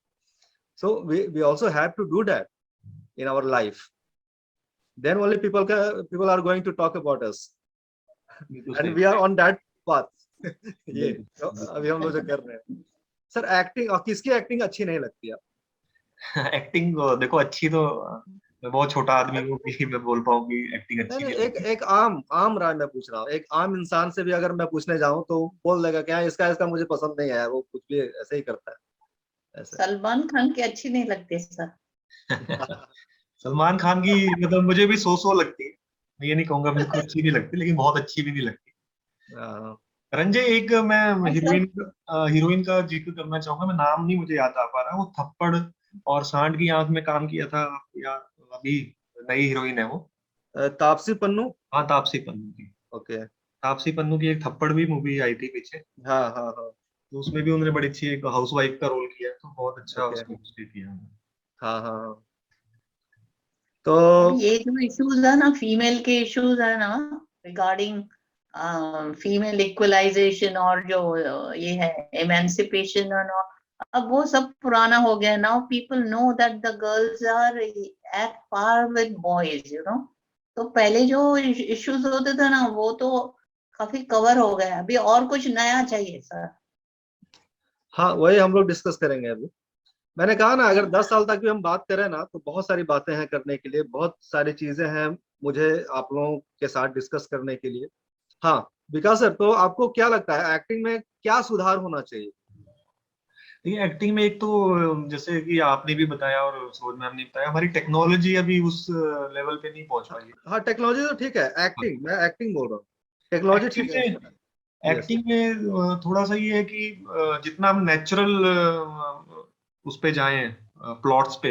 So we also have to do that in our life, then only people are going to talk about us, बिल्कुल and सही। we are on that path। ये तो बिल्कुल। अभी हम लोग जो कर रहे हैं सर, एक्टिंग, और किसकी एक्टिंग अच्छी नहीं लगती है? एक्टिंग देखो अच्छी तो मैं बहुत छोटा आदमी हूँ कि मैं बोल पाऊँ कि एक्टिंग नहीं अच्छी नहीं, नहीं एक लगती। एक आम आम राय मैं पूछ रहा हूँ, एक आम इंसान से भी अगर मैं पूछने जाऊं तो बोल देगा क्या इसका इसका मुझे पसंद नहीं है, वो कुछ भी ऐसे ही करता है ऐसे। सलमान खान की अच्छी नहीं लगती सर। सलमान खान की मतलब मुझे भी सो लगती है। मैं ये नहीं कहूंगा बिल्कुल अच्छी नहीं लगती, लेकिन बहुत अच्छी भी नहीं लगती। हाँ, रंजय, एक मैं मतलब हीरोइन का जिक्र करना चाहूंगा। मैं नाम नहीं मुझे याद आ पा रहा। वो थप्पड़ और सांड की आंख में काम किया था, या अभी नई हीरोइन है वो। तापसी पन्नू। हाँ, तापसी पन्नू की। ओके। तापसी पन्नू की एक थप्पड़ भी मूवी आई थी पीछे, हाँ हाँ हाँ। तो उसमें भी उन्होंने बड़ी अच्छी एक हाउसवाइफ का रोल किया, तो बहुत अच्छा ओके। उसमें उसने किया। हाँ हाँ हाँ। अब तो ये जो इश्यूज है ना, फीमेल के इश्यूज है ना, रिगार्डिंग फीमेल इक्वलाइजेशन और जो ये है एमेंसिपेशन, और अब वो सब पुराना हो गया। Now people know that the girls are at par with boys, you know. तो पहले जो इश्यूज होते थे ना, वो तो काफी कवर हो गए। अभी और कुछ नया चाहिए सर। हाँ, वही हम लोग डिस्कस करेंगे अभी। मैंने कहा ना, अगर 10 साल तक भी हम बात करें ना तो बहुत सारी बातें हैं करने के लिए, बहुत सारी चीजें हैं मुझे आप लोगों के साथ डिस्कस करने के लिए। हाँ विकास सर, तो आपको क्या लगता है एक्टिंग में क्या सुधार होना चाहिए? देखिए, एक्टिंग में एक तो जैसे कि आपने भी बताया और सूरज मैम ने बताया, हमारी टेक्नोलॉजी अभी उस लेवल पे नहीं पहुंच हाँ, पाई है। हाँ टेक्नोलॉजी तो ठीक है, एक्टिंग, मैं एक्टिंग बोल रहा हूँ, टेक्नोलॉजी एक्टिंग ठीक है। में यस। एक्टिंग में थोड़ा सा ये है कि जितना हम नेचुरल उस पे जाएं, प्लॉट्स पे,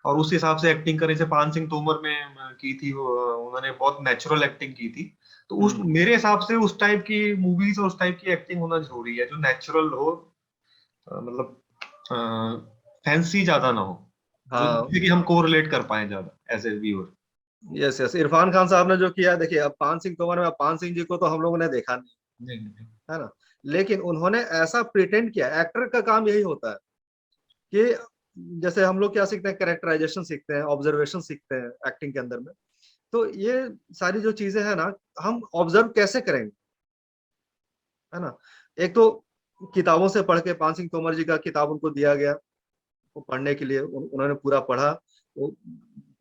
और उस हिसाब से एक्टिंग करें। जैसे पान सिंह तोमर में की थी वो, उन्होंने बहुत नेचुरल एक्टिंग की थी। तो उस मेरे हिसाब से उस टाइप की मूवीज और उस टाइप की एक्टिंग होना जरूरी है, जो नेचुरल हो, मतलब फैंसी ज्यादा ना हो, जो हाँ। जिससे कि हम कोरिलेट कर पाए ज्यादा as a viewer. Yes yes, Irfan Khan साहब ने जो किया, देखिए अब पान सिंह तोमर में, अब पान सिंह जी को तो हम लोगों ने देखा नहीं, नहीं नहीं। है ना, लेकिन उन्होंने ऐसा प्रिटेंड किया, एक्टर का काम यही होता है कि जैसे हम लोग क्या सीखते हैं, कैरेक्टराइजेशन सीखते हैं, ऑब्जर्वेशन सीखते हैं एक्टिंग के अंदर में। तो ये सारी जो चीजें हैं ना, हम ऑब्जर्व कैसे करेंगे, है ना। एक तो किताबों से पढ़ के, पान सिंह तोमर जी का किताब उनको दिया गया, वो पढ़ने के लिए उन्होंने पूरा पढ़ा, वो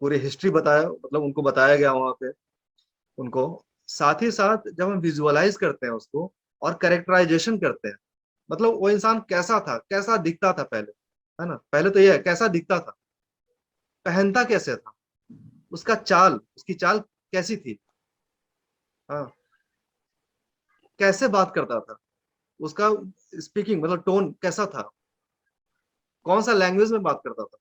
पूरी हिस्ट्री बताया, मतलब उनको बताया गया वहां पे उनको। साथ ही साथ जब हम विजुअलाइज करते हैं उसको और कैरेक्टराइजेशन करते हैं, मतलब वो इंसान कैसा था, कैसा दिखता था पहले, है ना, पहले तो ये है कैसा दिखता था, पहनता कैसे था, उसका चाल, उसकी चाल कैसी थी, हाँ, कैसे बात करता था, उसका स्पीकिंग मतलब टोन कैसा था, कौन सा लैंग्वेज में बात करता था,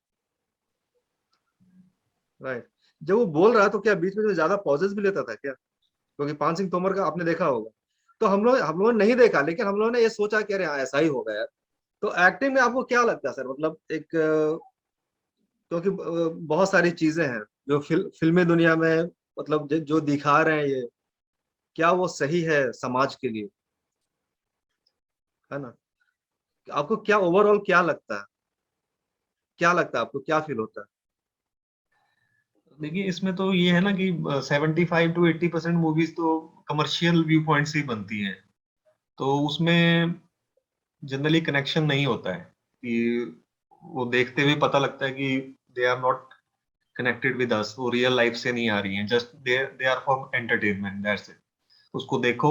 राइट। जब वो बोल रहा तो क्या बीच में ज्यादा पॉजेस भी लेता था क्या? क्योंकि पान सिंह तोमर का आपने देखा होगा, तो हम लोग ने नहीं देखा, लेकिन हम लोगों ने ये सोचा कि अरे हाँ ऐसा ही होगा यार। तो एक्टिंग में आपको क्या लगता है सर, मतलब एक क्योंकि बहुत सारी चीजें हैं जो फिल्मी दुनिया में, मतलब जो दिखा रहे हैं ये, क्या वो सही है समाज के लिए, है ना? आपको क्या ओवरऑल क्या लगता है, क्या लगता है आपको, क्या फील होता है? देखिए इसमें तो ये है ना कि 75 to 80% मूवीज तो कमर्शियल व्यू पॉइंट से ही बनती हैं, तो उसमें जनरली कनेक्शन नहीं होता है कि वो देखते हुए पता लगता है कि they are not connected with us, वो रियल लाइफ से नहीं आ रही हैं, just they are for entertainment, that's it. उसको देखो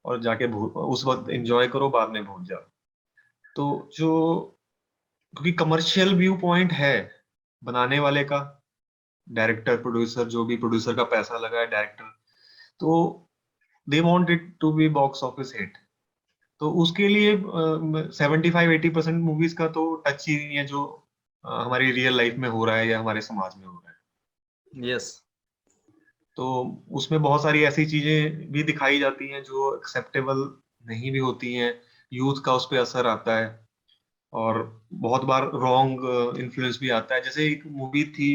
और जाके उस वक्त एंजॉय करो, बाद में भूल जाओ। तो जो, क्योंकि कमर्शियल व्यू पॉइंट है बनाने वाले का, डायरेक्टर प्रोड्यूसर, जो भी प्रोड्यूसर का पैसा लगा है डायरेक्टर, तो they want it to be box office hit. तो उसके लिए 75-80% मूवीज का तो टच ही नहीं है जो हमारी रियल लाइफ में हो रहा है या हमारे समाज में हो रहा है। यस। तो उसमें बहुत सारी ऐसी चीजें भी दिखाई जाती हैं जो एक्सेप्टेबल नहीं भी होती हैं, यूथ का उस पर असर आता है, और बहुत बार रॉन्ग इन्फ्लुएंस भी आता है। जैसे एक मूवी थी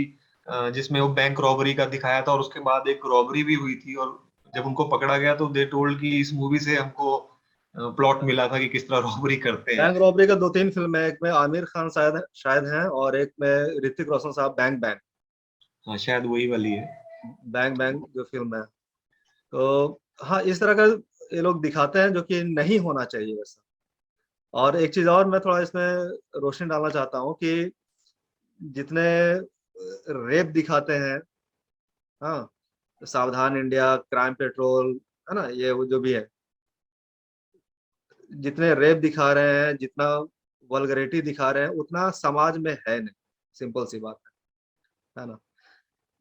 जिसमें वो बैंक रॉबरी का दिखाया था, और उसके बाद एक रॉबरी भी हुई थी, और जब उनको पकड़ा गया तो दे टोल्ड कि इस मूवी से हमको प्लॉट मिला था कि किस तरह रॉबरी करते हैं। बैंक रॉबरी का 2-3 फिल्म है, एक में आमिर खान शायद शायद हैं, और एक में ऋतिक रोशन साहब, बैंग बैंग। हाँ शायद वही वाली है। बैंग बैंग जो फिल्म है, तो हाँ इस तरह का ये लोग दिखाते हैं जो कि नहीं होना चाहिए वैसा। और एक चीज और मैं थोड़ा इसमें रोशनी डालना चाहता हूँ कि जितने रेप दिखाते हैं, हाँ, सावधान इंडिया, क्राइम पेट्रोल, है ना, ये वो जो भी है, जितने रेप दिखा रहे हैं, जितना वल्गरिटी दिखा रहे हैं, उतना समाज में है नहीं। सिंपल सी बात है ना?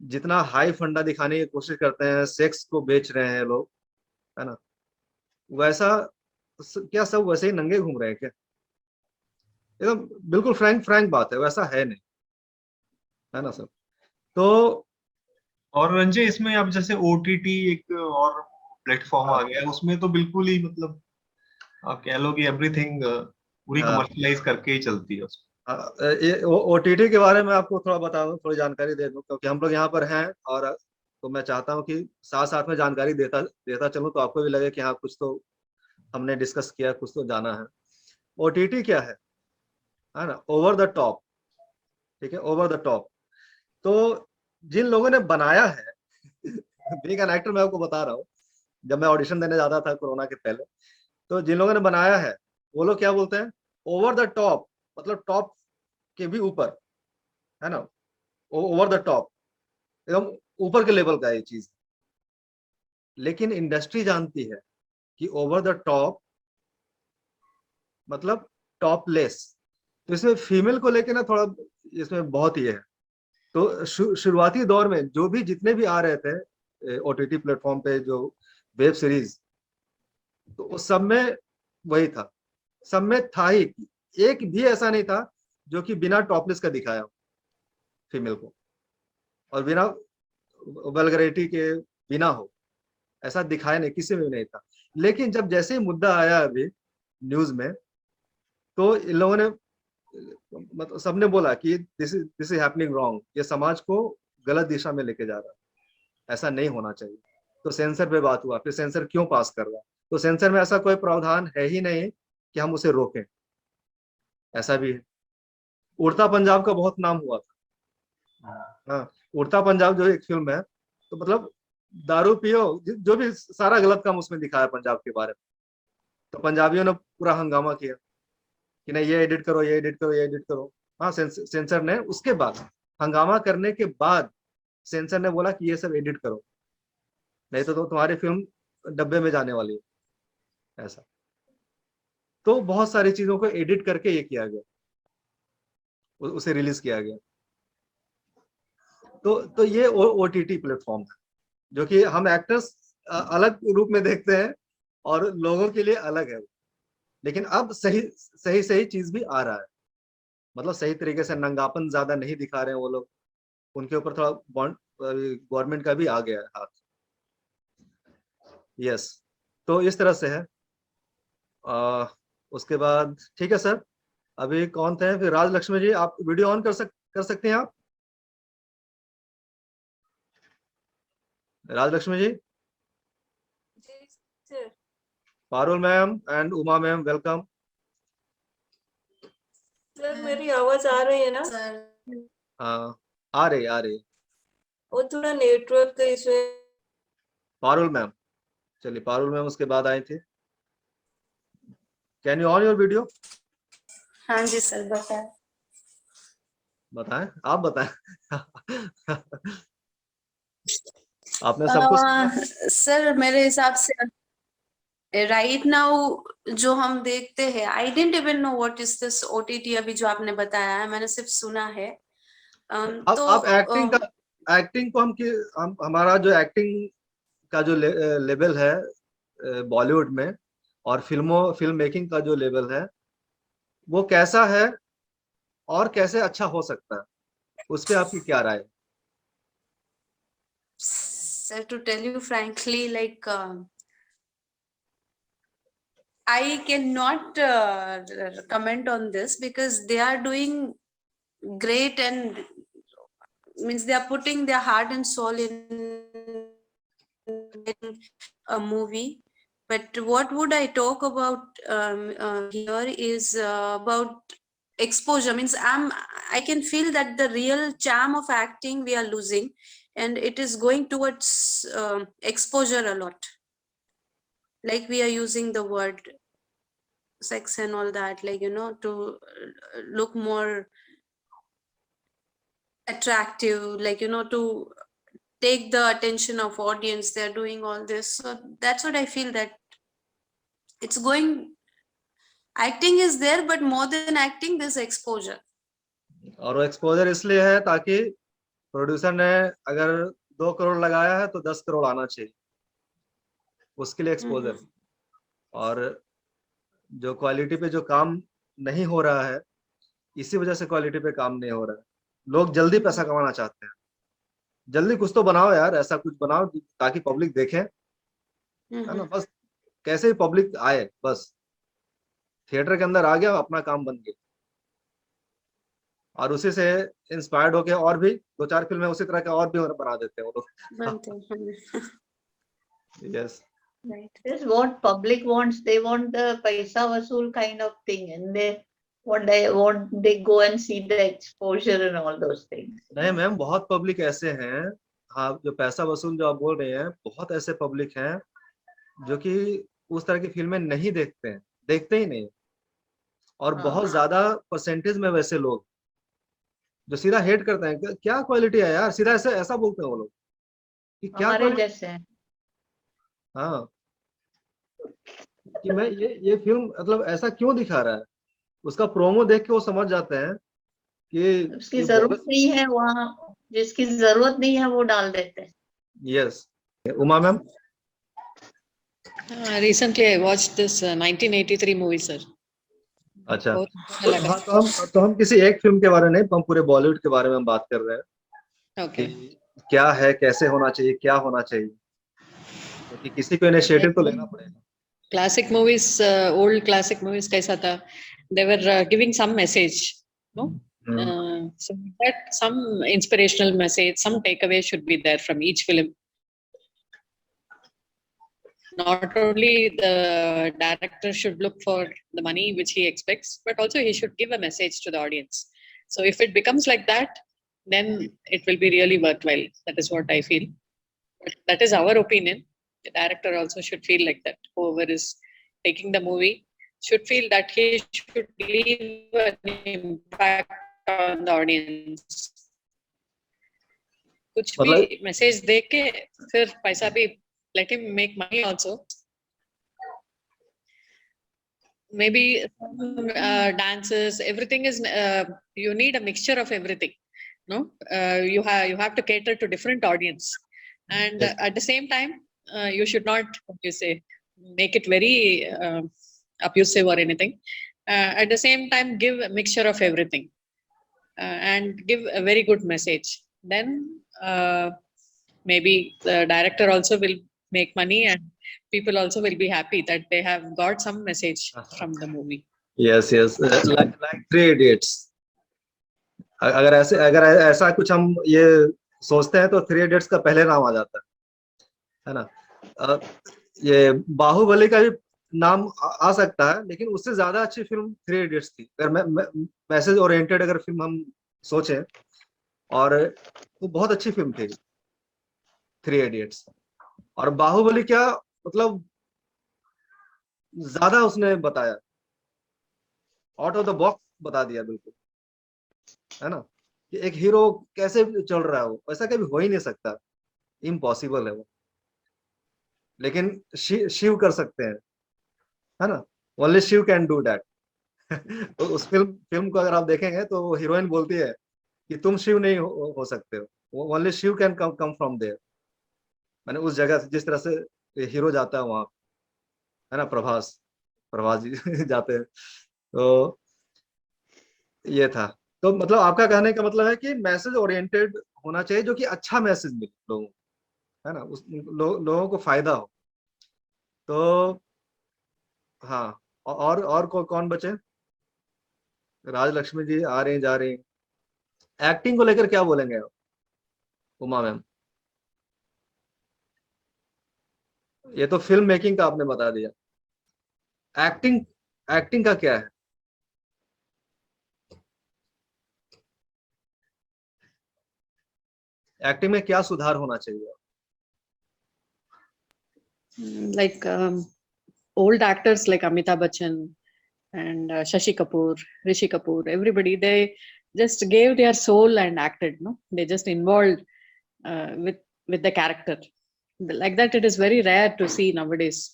जितना हाई फंडा दिखाने की कोशिश करते हैं, सेक्स को बेच रहे हैं लोग, है ना, वैसा क्या सब वैसे ही नंगे घूम रहे हैं क्या? एकदम बिल्कुल फ्रैंक फ्रैंक बात है, वैसा है नहीं, है ना सर? तो और रंजय इसमें अब जैसे ओटीटी एक और प्लेटफॉर्म आ हाँ गया है, उसमें तो बिल्कुल ही मतलब आप कह लो कि एवरीथिंग पूरी हाँ कमर्शलाइज करके ही चलती है उसमें। हाँ, ये ओटीटी के बारे में आपको थोड़ा बता दूं, थोड़ी जानकारी दे दूं, क्योंकि हम लोग यहाँ पर हैं, और तो मैं चाहता हूँ कि साथ साथ में जानकारी देता देता चलूं, तो आपको भी लगे कि हाँ कुछ तो हमने डिस्कस किया, कुछ तो जाना है। ओटीटी क्या है ना? Over the top. ठीक है, ओवर द टॉप। तो जिन लोगों ने बनाया है बीइंग एन एक्टर, मैं आपको बता रहा हूँ, जब मैं ऑडिशन देने जाता था कोरोना के पहले, तो जिन लोगों ने बनाया है, वो लोग क्या बोलते हैं, ओवर द टॉप, मतलब टॉप के भी ऊपर, है ना, ओवर द टॉप, एकदम ऊपर के लेवल का ये चीज। लेकिन इंडस्ट्री जानती है कि ओवर द टॉप मतलब टॉपलेस। तो इसमें फीमेल को लेके ना थोड़ा इसमें बहुत ये है। तो शुरुआती दौर में जो भी जितने भी आ रहे थे ओटीटी प्लेटफॉर्म पे जो वेब सीरीज, तो उस सब में वही था, सब में था ही, एक भी ऐसा नहीं था जो कि बिना टॉपलेस का दिखाया हो फीमेल को, और बिना वल्गरिटी के बिना हो, ऐसा दिखाया नहीं, किसी में भी नहीं था। लेकिन जब जैसे ही मुद्दा आया अभी न्यूज में, तो इन लोगों ने, मतलब सबने बोला कि दिस इज हैपनिंग रॉन्ग, ये समाज को गलत दिशा में लेके जा रहा है, ऐसा नहीं होना चाहिए। तो सेंसर पे बात हुआ, फिर सेंसर क्यों पास कर रहा है? तो सेंसर में ऐसा कोई प्रावधान है ही नहीं कि हम उसे रोकें, ऐसा भी है। उड़ता पंजाब का बहुत नाम हुआ था, हाँ, उड़ता पंजाब जो एक फिल्म है, तो मतलब दारू पियो, जो भी सारा गलत काम उसमें दिखाया पंजाब के बारे में, तो पंजाबियों ने पूरा हंगामा किया कि नहीं ये एडिट करो, ये एडिट करो, ये एडिट करो। हाँ, सेंसर ने उसके बाद, हंगामा करने के बाद सेंसर ने बोला कि ये सब एडिट करो, नहीं तो तुम्हारी फिल्म डब्बे में जाने वाली है, ऐसा। तो बहुत सारी चीजों को एडिट करके ये किया गया, उसे रिलीज किया गया। तो ये ओटीटी प्लेटफॉर्म है, जो कि हम एक्टर्स अलग रूप में देखते हैं, और लोगों के लिए अलग है। लेकिन अब सही सही सही चीज भी आ रहा है, मतलब सही तरीके से नंगापन ज्यादा नहीं दिखा रहे हैं वो लोग, उनके ऊपर थोड़ा बॉन्ड गवर्नमेंट का भी आ गया है हाथ। यस, तो इस तरह से है। उसके बाद ठीक है सर, अभी कौन थे फिर? राज लक्ष्मी जी, आप वीडियो ऑन कर सकते हैं आप? राज लक्ष्मी जी, जी sir. Parul ma'am and Uma ma'am, welcome. Sir मेरी आवाज आ रही है ना? आ रही। वो थोड़ा नेटवर्क का इशू है। पारुल मैम, चलिए पारुल मैम उसके बाद आए थे। Can you on your video? हाँ जी सर, बताएं। बताएं, आप बताएं। आपने सब कुछ सर मेरे हिसाब से राइट नाउ जो हम देखते हैं, I don't even know what is this OTT अभी जो आपने बताया है, मैंने सिर्फ सुना है। तो आप एक्टिंग को हम हमारा जो एक्टिंग का जो लेवल है बॉलीवुड में, और फिल्म मेकिंग का जो लेवल है वो कैसा है और कैसे अच्छा हो सकता है, उस पे आपकी क्या राय है? sir, to tell you frankly, like I cannot comment on this because they are doing great and means they are putting their heart and soul in a movie. But what would I talk about here is about exposure. Means I can feel that the real charm of acting we are losing, and it is going towards exposure a lot. Like we are using the word sex and all that, like, you know, to look more attractive, like, you know, to take the attention of audience. They're doing all this, so that's what I feel, that it's going, acting is there, but more than acting, this exposure. और वो exposure इसलिए है ताकि producer ने अगर 2 करोड़ लगाया है तो 10 करोड़ आना चाहिए, उसके लिए एक्सपोजर। और जो क्वालिटी पे जो काम नहीं हो रहा है, इसी वजह से क्वालिटी पे काम नहीं हो रहा है। लोग जल्दी पैसा कमाना चाहते हैं, जल्दी कुछ तो बनाओ यार, ऐसा कुछ बनाओ ताकि पब्लिक देखे, है ना? बस कैसे ही पब्लिक आए, बस थिएटर के अंदर आ गया, अपना काम बन गया। और उसी से इंस्पायर्ड होके और भी 2-4 फिल्में उसी तरह का और भी बना देते हैं वो लोग। Yes, Right. This is what public wants. They want the paisa vasool kind of thing, and they go and see the exposure and all those things. नहीं मैम, बहुत पब्लिक ऐसे हैं, हाँ, जो पैसा वसूल जो आप बोल रहे हैं, बहुत ऐसे पब्लिक हैं जो कि उस तरह की फिल्में नहीं देखते ही नहीं। और बहुत ज्यादा परसेंटेज में वैसे लोग जो सीधा हेट करते हैं, क्या क्वालिटी है यार, सीधा ऐसा बोलते हैं वो लोग कि क्या हमारे जैसे हैं। हाँ, कि मैं ये फिल्म मतलब ऐसा क्यों दिखा रहा है, उसका प्रोमो देख के वो समझ जाते हैं कि उसकी जरूरत नहीं है, वहाँ जिसकी जरूरत नहीं है वो डाल देते हैं। Yes, Uma ma'am. Recently I watched this 1983 movie, sir. अच्छा, बहुत तो हम किसी एक फिल्म के बारे में नहीं, हम पूरे बॉलीवुड के बारे में हम बात कर रहे हैं। Okay. क्या है, कैसे होना चाहिए, क्या होना चाहिए, क्योंकि किसी को इनिशिएटिव तो लेना पड़ेगा। Classic movies, old classic movies कैसा था? They were giving some message, no? So that some inspirational message, some takeaway should be there from each film. Not only the director should look for the money which he expects, but also he should give a message to the audience. So if it becomes like that, then it will be really worthwhile. That is what I feel. But that is our opinion. The director also should feel like that. Whoever is taking the movie should feel that he should leave an impact on the audience. कुछ भी message दे के फिर पैसा भी, let him make money also. Maybe dances, everything is you need a mixture of everything, no? You have to cater to different audience, and at the same time you should not, you say, make it very abusive or anything. At the same time give a mixture of everything and give a very good message. then maybe the director also will make money and people also will be happy that they have got some message from the movie. Yes, yes, like Three Idiots. अगर ऐसा कुछ हम ये सोचते हैं तो three idiots का पहले नाम आ जाता है ना। ये बाहुबली का भी नाम आ सकता है, लेकिन उससे ज्यादा अच्छी फिल्म थ्री इडियट्स थी। अगर मैसेज ओरिएंटेड अगर फिल्म हम सोचें, और वो बहुत अच्छी फिल्म थी थ्री इडियट्स। और बाहुबली क्या मतलब ज्यादा उसने बताया, आउट ऑफ द बॉक्स बता दिया बिल्कुल, है ना, कि एक हीरो कैसे चल रहा है, वो ऐसा कभी हो ही नहीं सकता, इम्पॉसिबल है वो, लेकिन शिव कर सकते हैं, है ना, only Shiv can do that. तो उस फिल्म को अगर आप देखेंगे तो वो हीरोइन बोलती है कि तुम शिव नहीं हो सकते हो, only Shiv can come from there. मैंने उस जगह से जिस तरह से हीरो जाता है वहां, है ना, प्रभास जी जाते हैं, तो ये था। तो मतलब आपका कहने का मतलब है कि मैसेज ओरिएंटेड होना चाहिए, जो कि अच्छा मैसेज मिले लोगों को, है ना, लोगों को फायदा हो। तो हाँ, और कौन बचे? राजलक्ष्मी जी आ रही जा रही। एक्टिंग को लेकर क्या बोलेंगे उमा मैम? ये तो फिल्म मेकिंग का आपने बता दिया, एक्टिंग का क्या है? एक्टिंग में क्या सुधार होना चाहिए? Like old actors like Amitabh Bachchan and Shashi Kapoor, Rishi Kapoor, everybody, they just gave their soul and acted. No, they just involved with the character. Like that, it is very rare to see nowadays.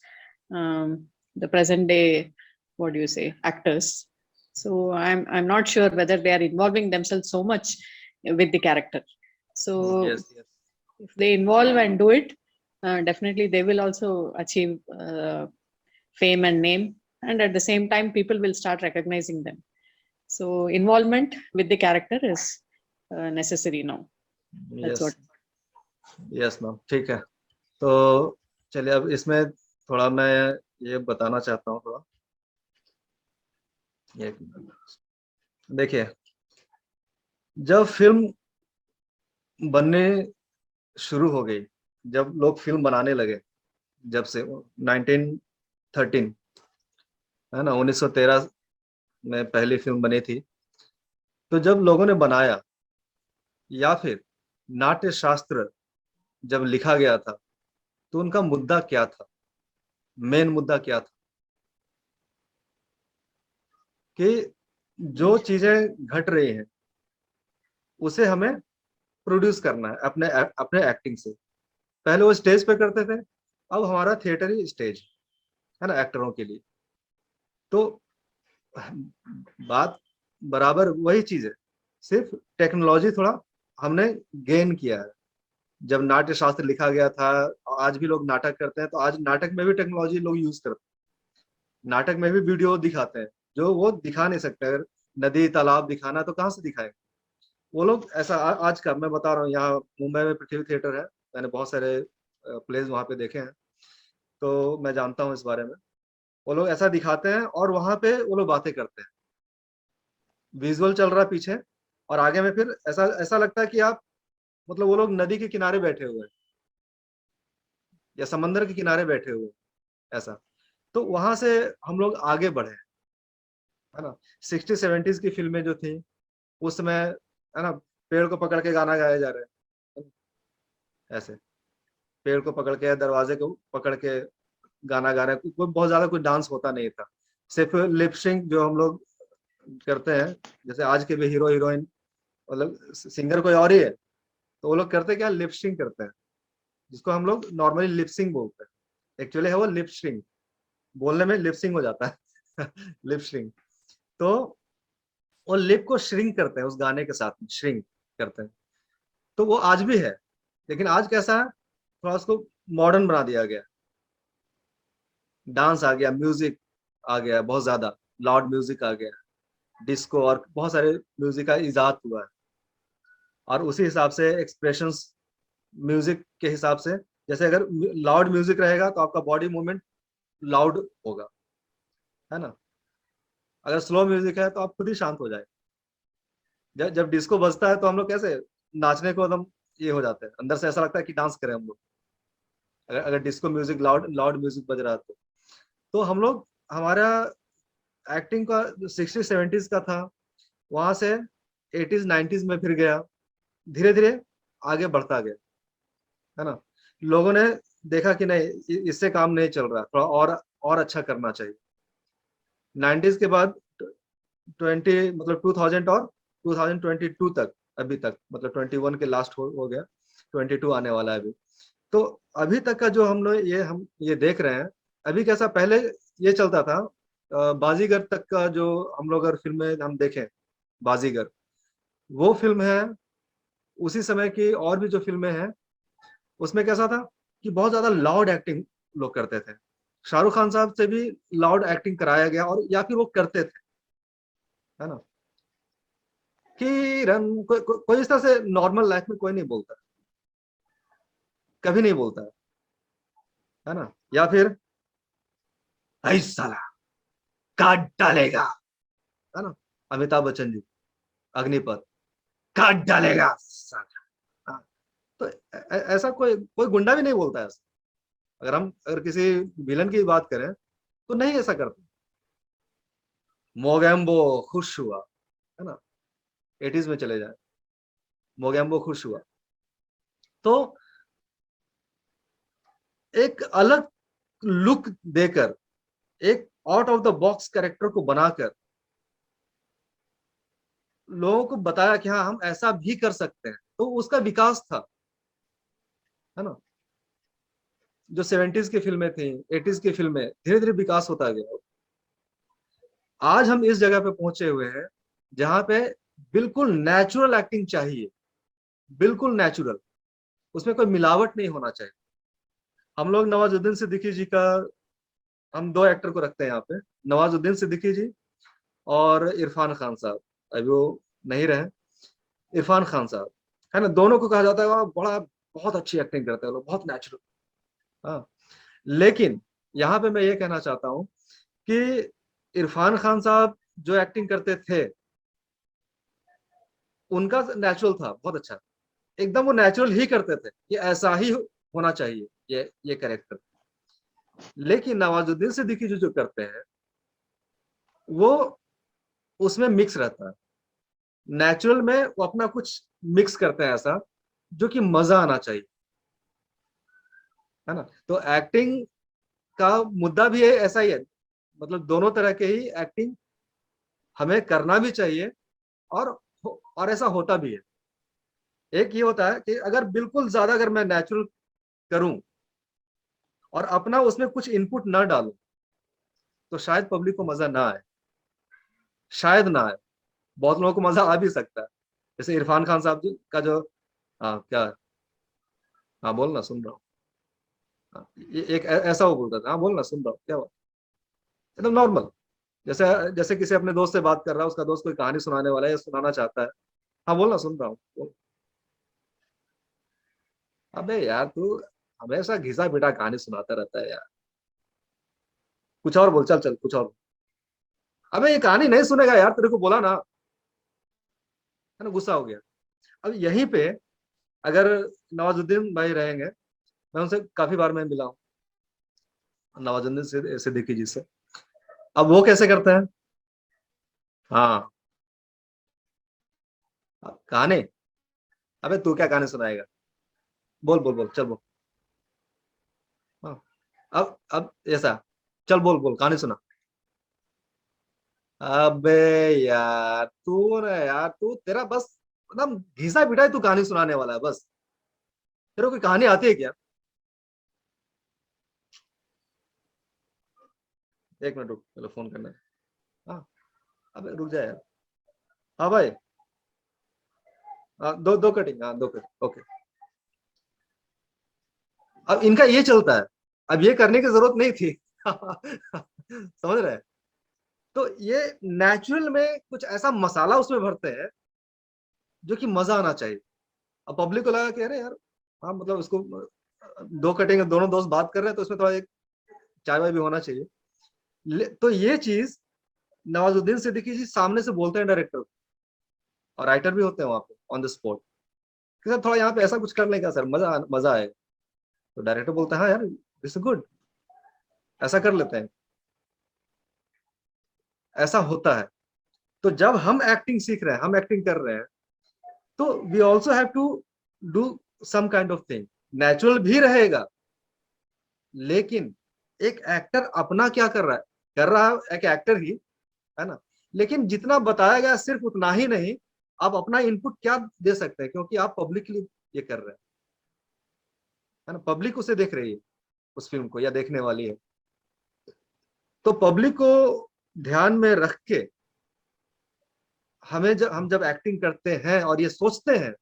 The present day, what do you say, actors. So I'm not sure whether they are involving themselves so much with the character. So Yes. if they involve and do it, definitely they will also achieve fame and name, and at the same time people will start recognizing them. So involvement with the character is necessary now. That's what. Yes ma'am, ठीक है। तो चलिए अब इसमें थोड़ा मैं ये बताना चाहता हूँ थोड़ा। देखिए, जब फिल्म बनने शुरू हो गई, जब लोग फिल्म बनाने लगे, जब से 1913, है ना, 1913 में पहली फिल्म बनी थी, तो जब लोगों ने बनाया, या फिर नाट्य शास्त्र जब लिखा गया था, तो उनका मुद्दा क्या था, मेन मुद्दा क्या था, कि जो चीजें घट रही हैं उसे हमें प्रोड्यूस करना है अपने एक्टिंग से। पहले वो स्टेज पे करते थे, अब हमारा थिएटर ही स्टेज है ना एक्टरों के लिए। तो बात बराबर वही चीज है, सिर्फ टेक्नोलॉजी थोड़ा हमने गेन किया है। जब नाट्य शास्त्र लिखा गया था, आज भी लोग नाटक करते हैं, तो आज नाटक में भी टेक्नोलॉजी लोग यूज करते हैं। नाटक में भी वीडियो दिखाते हैं जो वो दिखा नहीं सकते। अगर नदी तालाब दिखाना तो कहाँ से दिखाएंगे वो लोग? ऐसा आज का मैं बता रहा हूँ, यहाँ मुंबई में पृथ्वी थिएटर है, मैंने बहुत सारे प्लेज वहां पे देखे हैं, तो मैं जानता हूँ इस बारे में। वो लोग ऐसा दिखाते हैं और वहां पे वो लोग बातें करते हैं, विजुअल चल रहा है पीछे, और आगे में फिर ऐसा ऐसा लगता है कि आप मतलब वो लोग नदी के किनारे बैठे हुए हैं या समंदर के किनारे बैठे हुए हैं, ऐसा। तो वहां से हम लोग आगे बढ़े, है ना। 60-70s की फिल्में जो थी उस समय, है ना, पेड़ को पकड़ के गाना गाया जा रहा है, ऐसे पेड़ को पकड़ के, दरवाजे को पकड़ के गाना गा रहे हैं। कोई बहुत ज्यादा कोई डांस होता नहीं था, सिर्फ लिपसिंग जो हम लोग करते हैं, जैसे आज के भी हीरो हीरोइन, मतलब सिंगर कोई और ही है, तो वो लोग करते क्या, लिपसिंग करते हैं, जिसको हम लोग नॉर्मली लिपसिंग बोलते हैं। एक्चुअली है वो लिपसिंग, बोलने में लिपसिंग हो जाता है लिपसिंग। तो वो लिप को श्रिंक करते हैं, उस गाने के साथ में श्रिंक करते हैं। तो वो आज भी है, लेकिन आज कैसा है, थोड़ा उसको मॉडर्न बना दिया गया, डांस आ गया, म्यूजिक आ गया, बहुत ज्यादा लाउड म्यूजिक आ गया, डिस्को और बहुत सारे म्यूजिक का इजाद हुआ है। और उसी हिसाब से एक्सप्रेशंस म्यूजिक के हिसाब से, जैसे अगर लाउड म्यूजिक रहेगा तो आपका बॉडी मूवमेंट लाउड होगा, है ना। अगर स्लो म्यूजिक है तो आप खुद ही शांत हो जाए। जब डिस्को बजता है तो हम लोग कैसे नाचने को एकदम ये हो जाते हैं, अंदर से ऐसा लगता है कि डांस करें हम लोग। अगर disco music loud loud music बज रहा है तो हम लोग, हमारा एक्टिंग का 60-70s का था, वहां से 80s-90s में फिर गया, धीरे धीरे आगे बढ़ता गया, है ना। लोगों ने देखा कि नहीं इससे काम नहीं चल रहा, थोड़ा और अच्छा करना चाहिए। 90s के बाद 2000 और 2022 तक, अभी तक मतलब 21 के लास्ट हो गया, 22 आने वाला है अभी। तो अभी तक का जो हम ये देख रहे हैं, अभी कैसा, पहले ये चलता था बाजीगर तक का, जो हम लोग अगर फिल्में हम देखें, बाजीगर वो फिल्म है, उसी समय की और भी जो फिल्में हैं उसमें कैसा था कि बहुत ज्यादा लाउड एक्टिंग लोग करते थे। शाहरुख खान साहब से भी लाउड एक्टिंग कराया गया, और या फिर वो करते थे, है ना। किरण कोई इस तरह से नॉर्मल लाइफ में कोई नहीं बोलता, कभी नहीं बोलता है ना। या फिर ऐ साला काट डालेगा, है ना, अमिताभ बच्चन जी अग्निपथ, काट डालेगा साला। हाँ, तो ऐसा कोई कोई गुंडा भी नहीं बोलता है ऐसा। अगर किसी विलन की बात करें तो नहीं ऐसा करते। मोगैम्बो खुश हुआ, है ना, 80s में चले जाए, मोगैम्बो खुश हुआ, तो एक अलग लुक देकर, एक out of the box character को बनाकर लोगों को बताया कि हाँ हम ऐसा भी कर सकते हैं, तो उसका विकास था, है ना। जो 70s की फिल्में थी, 80s की फिल्में, धीरे धीरे विकास होता गया। आज हम इस जगह पे पहुंचे हुए हैं जहां पे बिल्कुल नेचुरल एक्टिंग चाहिए, बिल्कुल नेचुरल, उसमें कोई मिलावट नहीं होना चाहिए। हम लोग नवाजुद्दीन सिद्दीकी जी का, हम दो एक्टर को रखते हैं यहाँ पे, नवाजुद्दीन सिद्दीकी जी और इरफान खान साहब, अभी वो नहीं रहे, इरफान खान साहब, है ना। दोनों को कहा जाता है बड़ा बहुत अच्छी एक्टिंग करते हैं लोग, बहुत नेचुरल। हाँ, लेकिन यहाँ पे मैं ये कहना चाहता हूँ कि इरफान खान साहब जो एक्टिंग करते थे, उनका नेचुरल था, बहुत अच्छा, एकदम वो नेचुरल ही करते थे, ये ऐसा ही होना चाहिए ये कैरेक्टर। लेकिन नवाजुद्दीन सिद्दीकी जो करते हैं वो उसमें मिक्स रहता है, नेचुरल में वो अपना कुछ मिक्स करते हैं ऐसा जो कि मजा आना चाहिए, है ना। तो एक्टिंग का मुद्दा भी ऐसा ही है, मतलब दोनों तरह के ही एक्टिंग हमें करना भी चाहिए, और ऐसा होता भी है। एक ये होता है कि अगर बिल्कुल ज्यादा अगर मैं नेचुरल करूं और अपना उसमें कुछ इनपुट ना डालूं तो शायद पब्लिक को मजा ना आए, शायद ना आए। बहुत लोगों को मजा आ भी सकता है, जैसे इरफान खान साहब जी का जो, हाँ क्या, हाँ बोलना, सुन रहा हूँ। हाँ, एक ऐसा वो बोलता था, हाँ बोलना, सुन रहा हूँ, क्या बात, एकदम नॉर्मल, जैसे जैसे किसी अपने दोस्त से बात कर रहा है, उसका दोस्त कोई कहानी सुनाने वाला है या सुनाना चाहता है, हाँ बोलना, सुन रहा हूँ, बोल। अबे यार तू हमेशा घिसा पिटा कहानी सुनाता रहता है यार, कुछ और बोल, चल चल कुछ और। अबे ये कहानी नहीं सुनेगा यार, तेरे को बोला ना, है ना, गुस्सा हो गया। अब यहीं पे अगर नवाजुद्दीन भाई रहेंगे, मैं उनसे काफी बार मैं मिला हूँ, नवाजुद्दीन सिद्दीकी जी से। अब वो कैसे करते हैं, हाँ कहानी, अबे तू क्या कहानी सुनाएगा, बोल बोल बोल, चल बोल। हाँ, अब ऐसा, चल बोल बोल कहानी सुना। अबे यार तू ना यार, तू तेरा बस एकदम घिसा पिटाई, तू कहानी सुनाने वाला है बस, तेरे को कोई कहानी आती है क्या। एक मिनट रुक, चलो फोन करना है। हाँ, अबे रुक जा यार। हाँ भाई, हाँ दो दो कटिंग, हाँ दो कटिंग, ओके। अब इनका ये चलता है, अब ये करने की जरूरत नहीं थी समझ रहे हैं। तो ये नेचुरल में कुछ ऐसा मसाला उसमें भरते हैं जो कि मजा आना चाहिए, अब पब्लिक को लगा कि अरे यार, हाँ मतलब उसको दो कटेंगे, दोनों दोस्त बात कर रहे हैं तो उसमें थोड़ा एक चाय वाय भी होना चाहिए। तो ये चीज नवाजुद्दीन सिद्दीकी जी सामने से बोलते हैं डायरेक्टर, और राइटर भी होते हैं वहां पे ऑन द स्पॉट, कि सर थोड़ा यहाँ पे ऐसा कुछ कर लेगा सर, मजा आएगा। तो डायरेक्टर बोलता है हाँ यार दिस इज गुड, ऐसा कर लेते हैं। ऐसा होता है। तो जब हम एक्टिंग सीख रहे हैं, हम एक्टिंग कर रहे हैं, तो we also have to do some kind of thing. Natural भी रहेगा, लेकिन एक एक्टर अपना क्या कर रहा है एक एक्टर ही, है ना। लेकिन जितना बताया गया सिर्फ उतना ही नहीं, आप अपना इनपुट क्या दे सकते हैं, क्योंकि आप पब्लिक के लिए ये कर रहे हैं, है ना। पब्लिक उसे देख रही है, उस फिल्म को, या देखने वाली है। तो पब्लिक को ध्यान में रख के हम जब एक्टिंग करते हैं और ये सोचते हैं,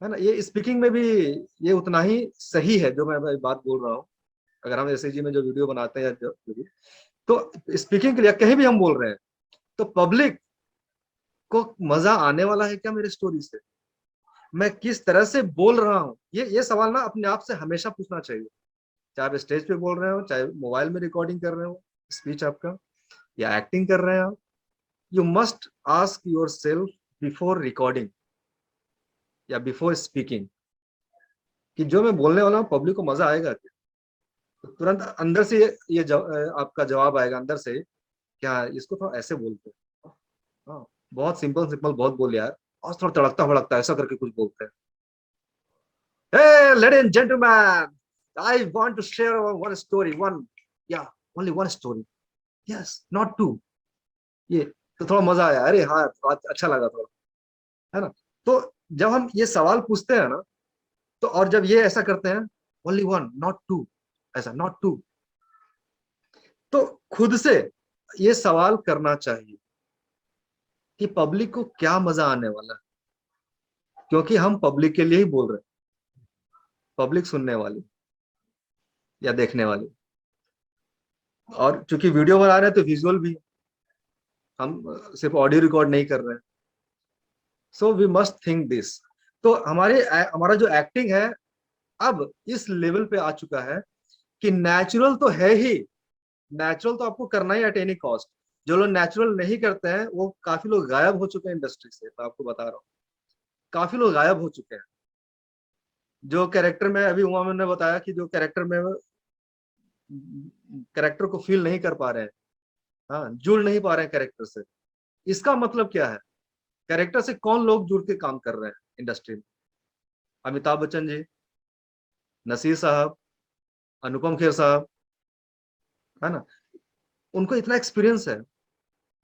है ना, ये स्पीकिंग में भी ये उतना ही सही है जो मैं बात बोल रहा हूँ। अगर हम एसएजी में जो वीडियो बनाते हैं या जो भी, तो स्पीकिंग के लिए कहीं भी हम बोल रहे हैं, तो पब्लिक को मजा आने वाला है क्या मेरे स्टोरी से, मैं किस तरह से बोल रहा हूँ, ये सवाल ना अपने आप से हमेशा पूछना चाहिए। चाहे आप स्टेज पे बोल रहे हो, चाहे मोबाइल में रिकॉर्डिंग कर रहे हो स्पीच आपका, या एक्टिंग कर रहे हैं आप, you must ask your self before recording या बिफोर स्पीकिंग, कि जो मैं बोलने वाला हूँ पब्लिक को मजा आएगा क्या। तो तुरंत अंदर से आपका जवाब आएगा अंदर से, क्या इसको थोड़ा ऐसे बोलते हैं, हाँ बहुत सिंपल सिंपल बहुत बोल यार, और थोड़ा तड़कता भड़कता ऐसा करके कुछ बोलते हैं। Hey, ladies and gentlemen, I want to share one story, only one story. Yes, not two. ये तो थोड़ा मजा आया, अरे हाँ अच्छा लगा थोड़ा, है ना। तो जब हम ये सवाल पूछते हैं ना, तो और जब ये ऐसा करते हैं, only one, not two, ऐसा not two, तो खुद से ये सवाल करना चाहिए कि पब्लिक को क्या मजा आने वाला है, क्योंकि हम पब्लिक के लिए ही बोल रहे हैं, पब्लिक सुनने वाली या देखने वाली। और चूंकि वीडियो बना रहे हैं तो विजुअल भी, हम सिर्फ ऑडियो रिकॉर्ड नहीं कर रहे हैं। So we must think this. तो हमारा जो एक्टिंग है अब इस लेवल पे आ चुका है कि नेचुरल तो है ही, नेचुरल तो आपको करना ही एट एनी कॉस्ट। जो लोग नेचुरल नहीं करते हैं वो काफी लोग गायब हो चुके हैं इंडस्ट्री से, मैं आपको बता रहा हूँ, काफी लोग गायब हो चुके हैं। जो कैरेक्टर में अभी उमा ने बताया कि जो कैरेक्टर को फील नहीं कर पा रहे हैं, हाँ जुड़ नहीं पा रहे हैं कैरेक्टर से, इसका मतलब क्या है, कैरेक्टर से कौन लोग जुड़ के काम कर रहे हैं इंडस्ट्री में। अमिताभ बच्चन जी, नसीर साहब, अनुपम खेर साहब, है ना, उनको इतना एक्सपीरियंस है,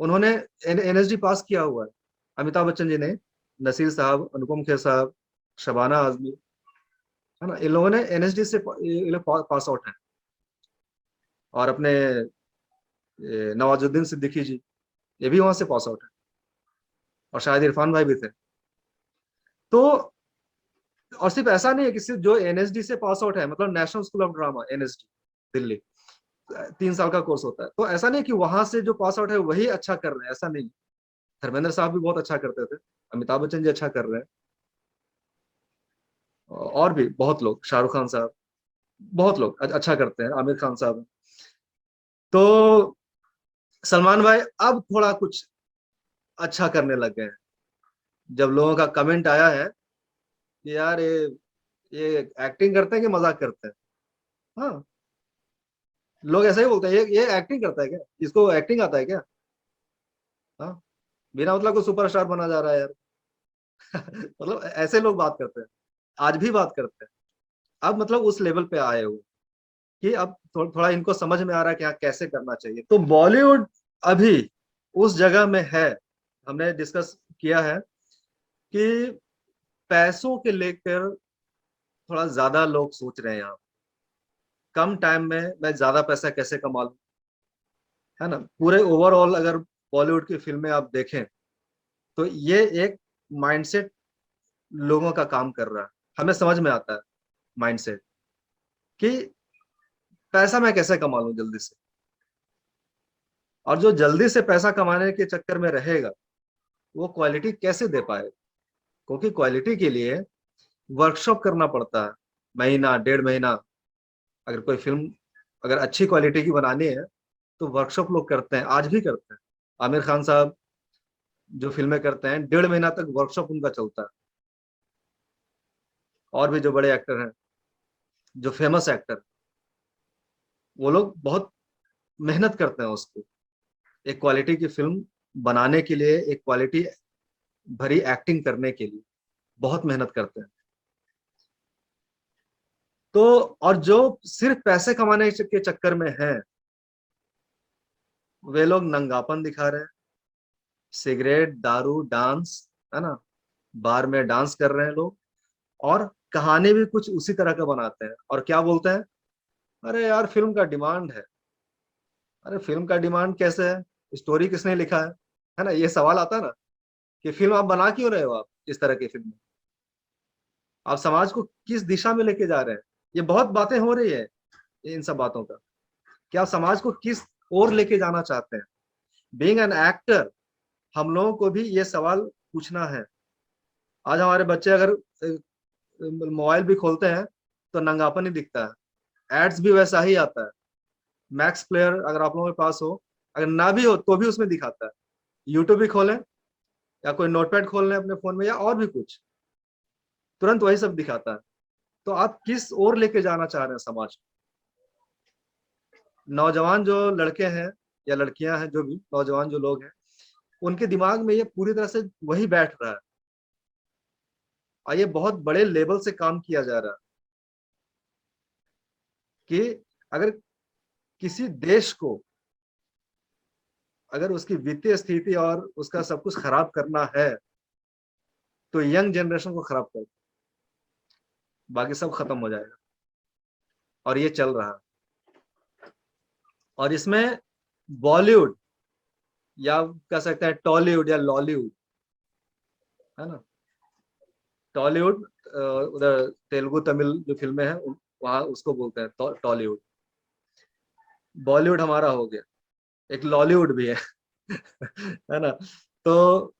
उन्होंने एनएसडी पास किया हुआ है। अमिताभ बच्चन जी ने, नसीर साहब, अनुपम खेर साहब, शबाना आजमी, है ना, इन लोगों ने एनएसडी से पास आउट है। और अपने नवाजुद्दीन सिद्दीकी जी, ये भी वहां से पास आउट है, और शायद इरफान भाई भी थे। तो और सिर्फ ऐसा नहीं है कि सिर्फ जो एनएसडी से पास आउट है, मतलब national school of drama NSD Delhi, 3 साल का कोर्स होता है, तो ऐसा नहीं कि वहां से जो पास आउट है वही अच्छा कर रहे हैं, ऐसा नहीं। धर्मेंद्र साहब भी बहुत अच्छा करते थे, अमिताभ बच्चन जी अच्छा कर रहे हैं, और भी बहुत लोग, शाहरुख खान साहब, बहुत लोग अच्छा करते हैं, आमिर खान साहब। तो सलमान भाई अब थोड़ा कुछ अच्छा करने लग गए हैं, जब लोगों का कमेंट आया है कि यार ये एक्टिंग करते हैं कि मजाक करते हैं। हाँ, लोग ऐसा ही बोलते हैं, ये एक्टिंग करता है क्या, इसको एक्टिंग आता है क्या। हाँ, बिना मतलब को सुपरस्टार बना जा रहा है यार। मतलब ऐसे लोग बात करते हैं, आज भी बात करते हैं। अब मतलब उस लेवल पे आए हुए कि अब थोड़ा इनको समझ में आ रहा है कि हाँ कैसे करना चाहिए। तो बॉलीवुड अभी उस जगह में है, हमने डिस्कस किया है कि पैसों के लेकर थोड़ा ज्यादा लोग सोच रहे हैं यहाँ, कम टाइम में मैं ज्यादा पैसा कैसे कमा लूं, है ना। पूरे ओवरऑल अगर बॉलीवुड की फिल्में आप देखें तो ये एक माइंडसेट लोगों का काम कर रहा है, हमें समझ में आता है माइंडसेट कि पैसा मैं कैसे कमा लूं जल्दी से। और जो जल्दी से पैसा कमाने के चक्कर में रहेगा वो क्वालिटी कैसे दे पाएगा, क्योंकि क्वालिटी के लिए वर्कशॉप करना पड़ता है, महीना 1.5 महीना। अगर कोई फिल्म अगर अच्छी क्वालिटी की बनानी है तो वर्कशॉप लोग करते हैं, आज भी करते हैं। आमिर खान साहब जो फिल्में करते हैं 1.5 महीना तक वर्कशॉप उनका चलता है। और भी जो बड़े एक्टर हैं, जो फेमस एक्टर, वो लोग बहुत मेहनत करते हैं उसको, एक क्वालिटी की फिल्म बनाने के लिए, एक क्वालिटी भरी एक्टिंग करने के लिए बहुत मेहनत करते हैं। तो और जो सिर्फ पैसे कमाने के चक्कर में हैं, वे लोग नंगापन दिखा रहे हैं, सिगरेट, दारू, डांस, है ना, बार में डांस कर रहे हैं लोग, और कहानी भी कुछ उसी तरह का बनाते हैं। और क्या बोलते हैं, अरे यार फिल्म का डिमांड है। अरे फिल्म का डिमांड कैसे है, स्टोरी किसने लिखा है ना, ये सवाल आता है ना, कि फिल्म आप बना क्यों रहे हो, आप इस तरह की फिल्म, आप समाज को किस दिशा में लेके जा रहे हैं। ये बहुत बातें हो रही है इन सब बातों का, कि आप समाज को किस ओर लेके जाना चाहते हैं। बीइंग एन एक्टर, हम लोगों को भी ये सवाल पूछना है। आज हमारे बच्चे अगर मोबाइल भी खोलते हैं तो नंगापन ही दिखता है, एड्स भी वैसा ही आता है। मैक्स प्लेयर अगर आप लोगों के पास हो, अगर ना भी हो तो भी उसमें दिखाता है। यूट्यूब भी खोलें या कोई नोटपैड खोल लें अपने फोन में, या और भी कुछ, तुरंत वही सब दिखाता है। तो आप किस ओर लेके जाना चाह रहे हैं समाज को। नौजवान जो लड़के हैं या लड़कियां हैं, जो भी नौजवान जो लोग हैं, उनके दिमाग में ये पूरी तरह से वही बैठ रहा है, और ये बहुत बड़े लेवल से काम किया जा रहा है कि अगर किसी देश को, अगर उसकी वित्तीय स्थिति और उसका सब कुछ खराब करना है तो यंग जनरेशन को खराब कर, बाकी सब खत्म हो जाएगा। और ये चल रहा है। और इसमें बॉलीवुड, या कह सकते हैं टॉलीवुड या लॉलीवुड, है ना, टॉलीवुड उधर तेलुगु तमिल जो फिल्में हैं वहां उसको बोलते हैं टॉलीवुड। बॉलीवुड हमारा हो गया, एक लॉलीवुड भी है है ना। तो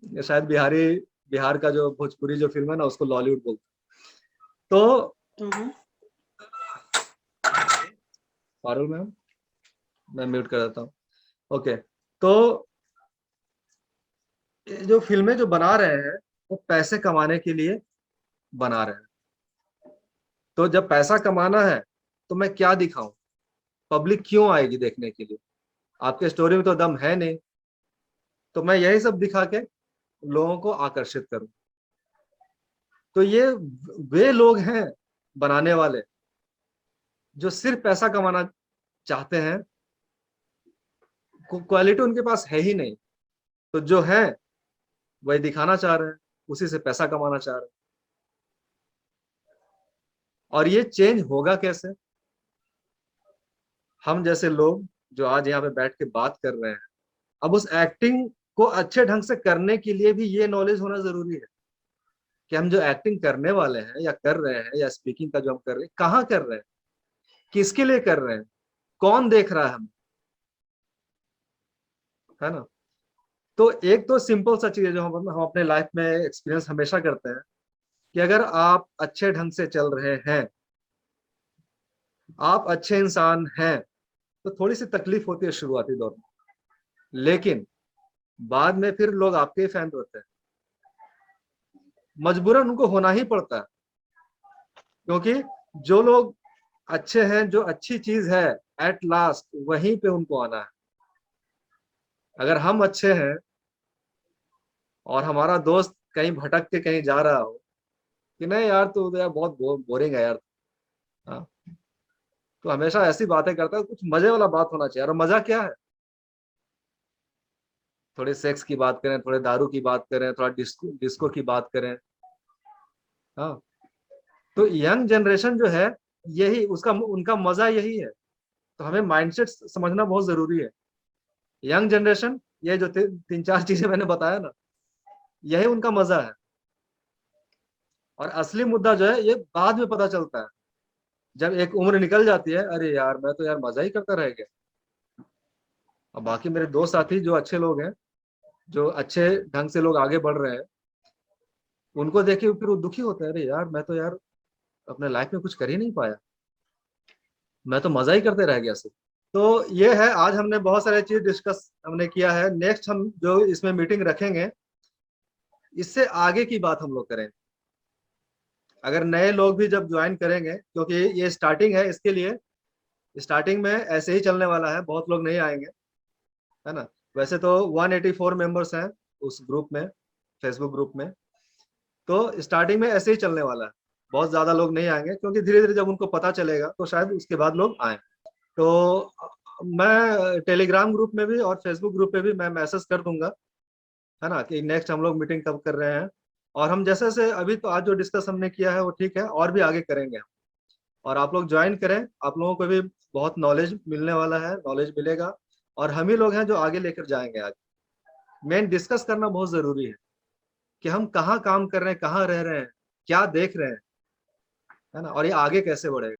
शायद बिहार का जो भोजपुरी जो फिल्म है ना, उसको लॉलीवुड बोलते हैं। तो पारुल मैम, मैं म्यूट कर देता हूँ। ओके, तो जो फिल्में जो बना रहे हैं वो पैसे कमाने के लिए बना रहे हैं। तो जब पैसा कमाना है तो मैं क्या दिखाऊं, पब्लिक क्यों आएगी देखने के लिए, आपके स्टोरी में तो दम है नहीं, तो मैं यही सब दिखा के लोगों को आकर्षित करूं। तो ये वे लोग हैं बनाने वाले जो सिर्फ पैसा कमाना चाहते हैं, क्वालिटी उनके पास है ही नहीं, तो जो है वही दिखाना चाह रहे हैं, उसी से पैसा कमाना चाह रहे हैं। और ये चेंज होगा कैसे, हम जैसे लोग जो आज यहाँ पे बैठ के बात कर रहे हैं, अब उस एक्टिंग को अच्छे ढंग से करने के लिए भी ये नॉलेज होना जरूरी है कि हम जो एक्टिंग करने वाले हैं या कर रहे हैं, या स्पीकिंग का जो हम कर रहे हैं, कहाँ कर रहे हैं, किसके लिए कर रहे हैं, कौन देख रहा है हम, है ना। तो एक तो सिंपल सा चीज है जो हम अपने लाइफ में एक्सपीरियंस हमेशा करते हैं, कि अगर आप अच्छे ढंग से चल रहे हैं, आप अच्छे इंसान हैं, तो थोड़ी सी तकलीफ होती है शुरुआती दौर में, लेकिन बाद में फिर लोग आपके फैन होते हैं, मजबूरन उनको होना ही पड़ता है, क्योंकि जो लोग अच्छे हैं, जो अच्छी चीज है, एट लास्ट वहीं पे उनको आना है। अगर हम अच्छे हैं और हमारा दोस्त कहीं भटक के कहीं जा रहा हो कि नहीं यार तू यार बहुत बोरिंग है यार, हाँ, तो हमेशा ऐसी बातें करता है, कुछ मजे वाला बात होना चाहिए। और मजा क्या है, थोड़ी सेक्स की बात करें, थोड़े दारू की बात करें, थोड़ा डिस्को की बात करें, हाँ। तो यंग जनरेशन जो है, यही उसका उनका मजा यही है। तो हमें माइंडसेट समझना बहुत जरूरी है। यंग जनरेशन, ये जो 3-4 चीजें मैंने बताया ना, यही उनका मजा है। और असली मुद्दा जो है ये बाद में पता चलता है, जब एक उम्र निकल जाती है, अरे यार मैं तो यार मजा ही करता रह गया। और बाकी मेरे दोस्त साथी जो अच्छे लोग हैं, जो अच्छे ढंग से लोग आगे बढ़ रहे हैं, उनको देख के फिर वो दुखी होता है, अरे यार मैं तो यार अपने लाइफ में कुछ कर ही नहीं पाया, मैं तो मजा ही करते रह गया सिर्फ। तो ये है, आज हमने बहुत सारे चीज डिस्कस हमने किया है। नेक्स्ट हम जो इसमें मीटिंग रखेंगे, इससे आगे की बात हम लोग करेंगे। अगर नए लोग भी जब ज्वाइन करेंगे, क्योंकि ये स्टार्टिंग है, इसके लिए स्टार्टिंग में ऐसे ही चलने वाला है, बहुत लोग नहीं आएंगे, है ना। वैसे तो 184 मेंबर्स हैं उस ग्रुप में, फेसबुक ग्रुप में। तो स्टार्टिंग में ऐसे ही चलने वाला है, बहुत ज्यादा लोग नहीं आएंगे, क्योंकि धीरे धीरे जब उनको पता चलेगा तो शायद उसके बाद लोग आए। तो मैं टेलीग्राम ग्रुप में भी और फेसबुक ग्रुप पे भी मैं मैसेज कर दूंगा, है ना, कि नेक्स्ट हम लोग मीटिंग कब कर रहे हैं। और हम जैसे जैसे अभी तो आज जो डिस्कस हमने किया है वो ठीक है, और भी आगे करेंगे हम। और आप लोग ज्वाइन करें, आप लोगों को भी बहुत नॉलेज मिलने वाला है, नॉलेज मिलेगा, और हम ही लोग हैं जो आगे लेकर जाएंगे। आगे मेन डिस्कस करना बहुत जरूरी है कि हम कहाँ काम कर रहे हैं, कहाँ रह रहे हैं, क्या देख रहे हैं, है ना, और ये आगे कैसे बढ़ेगा।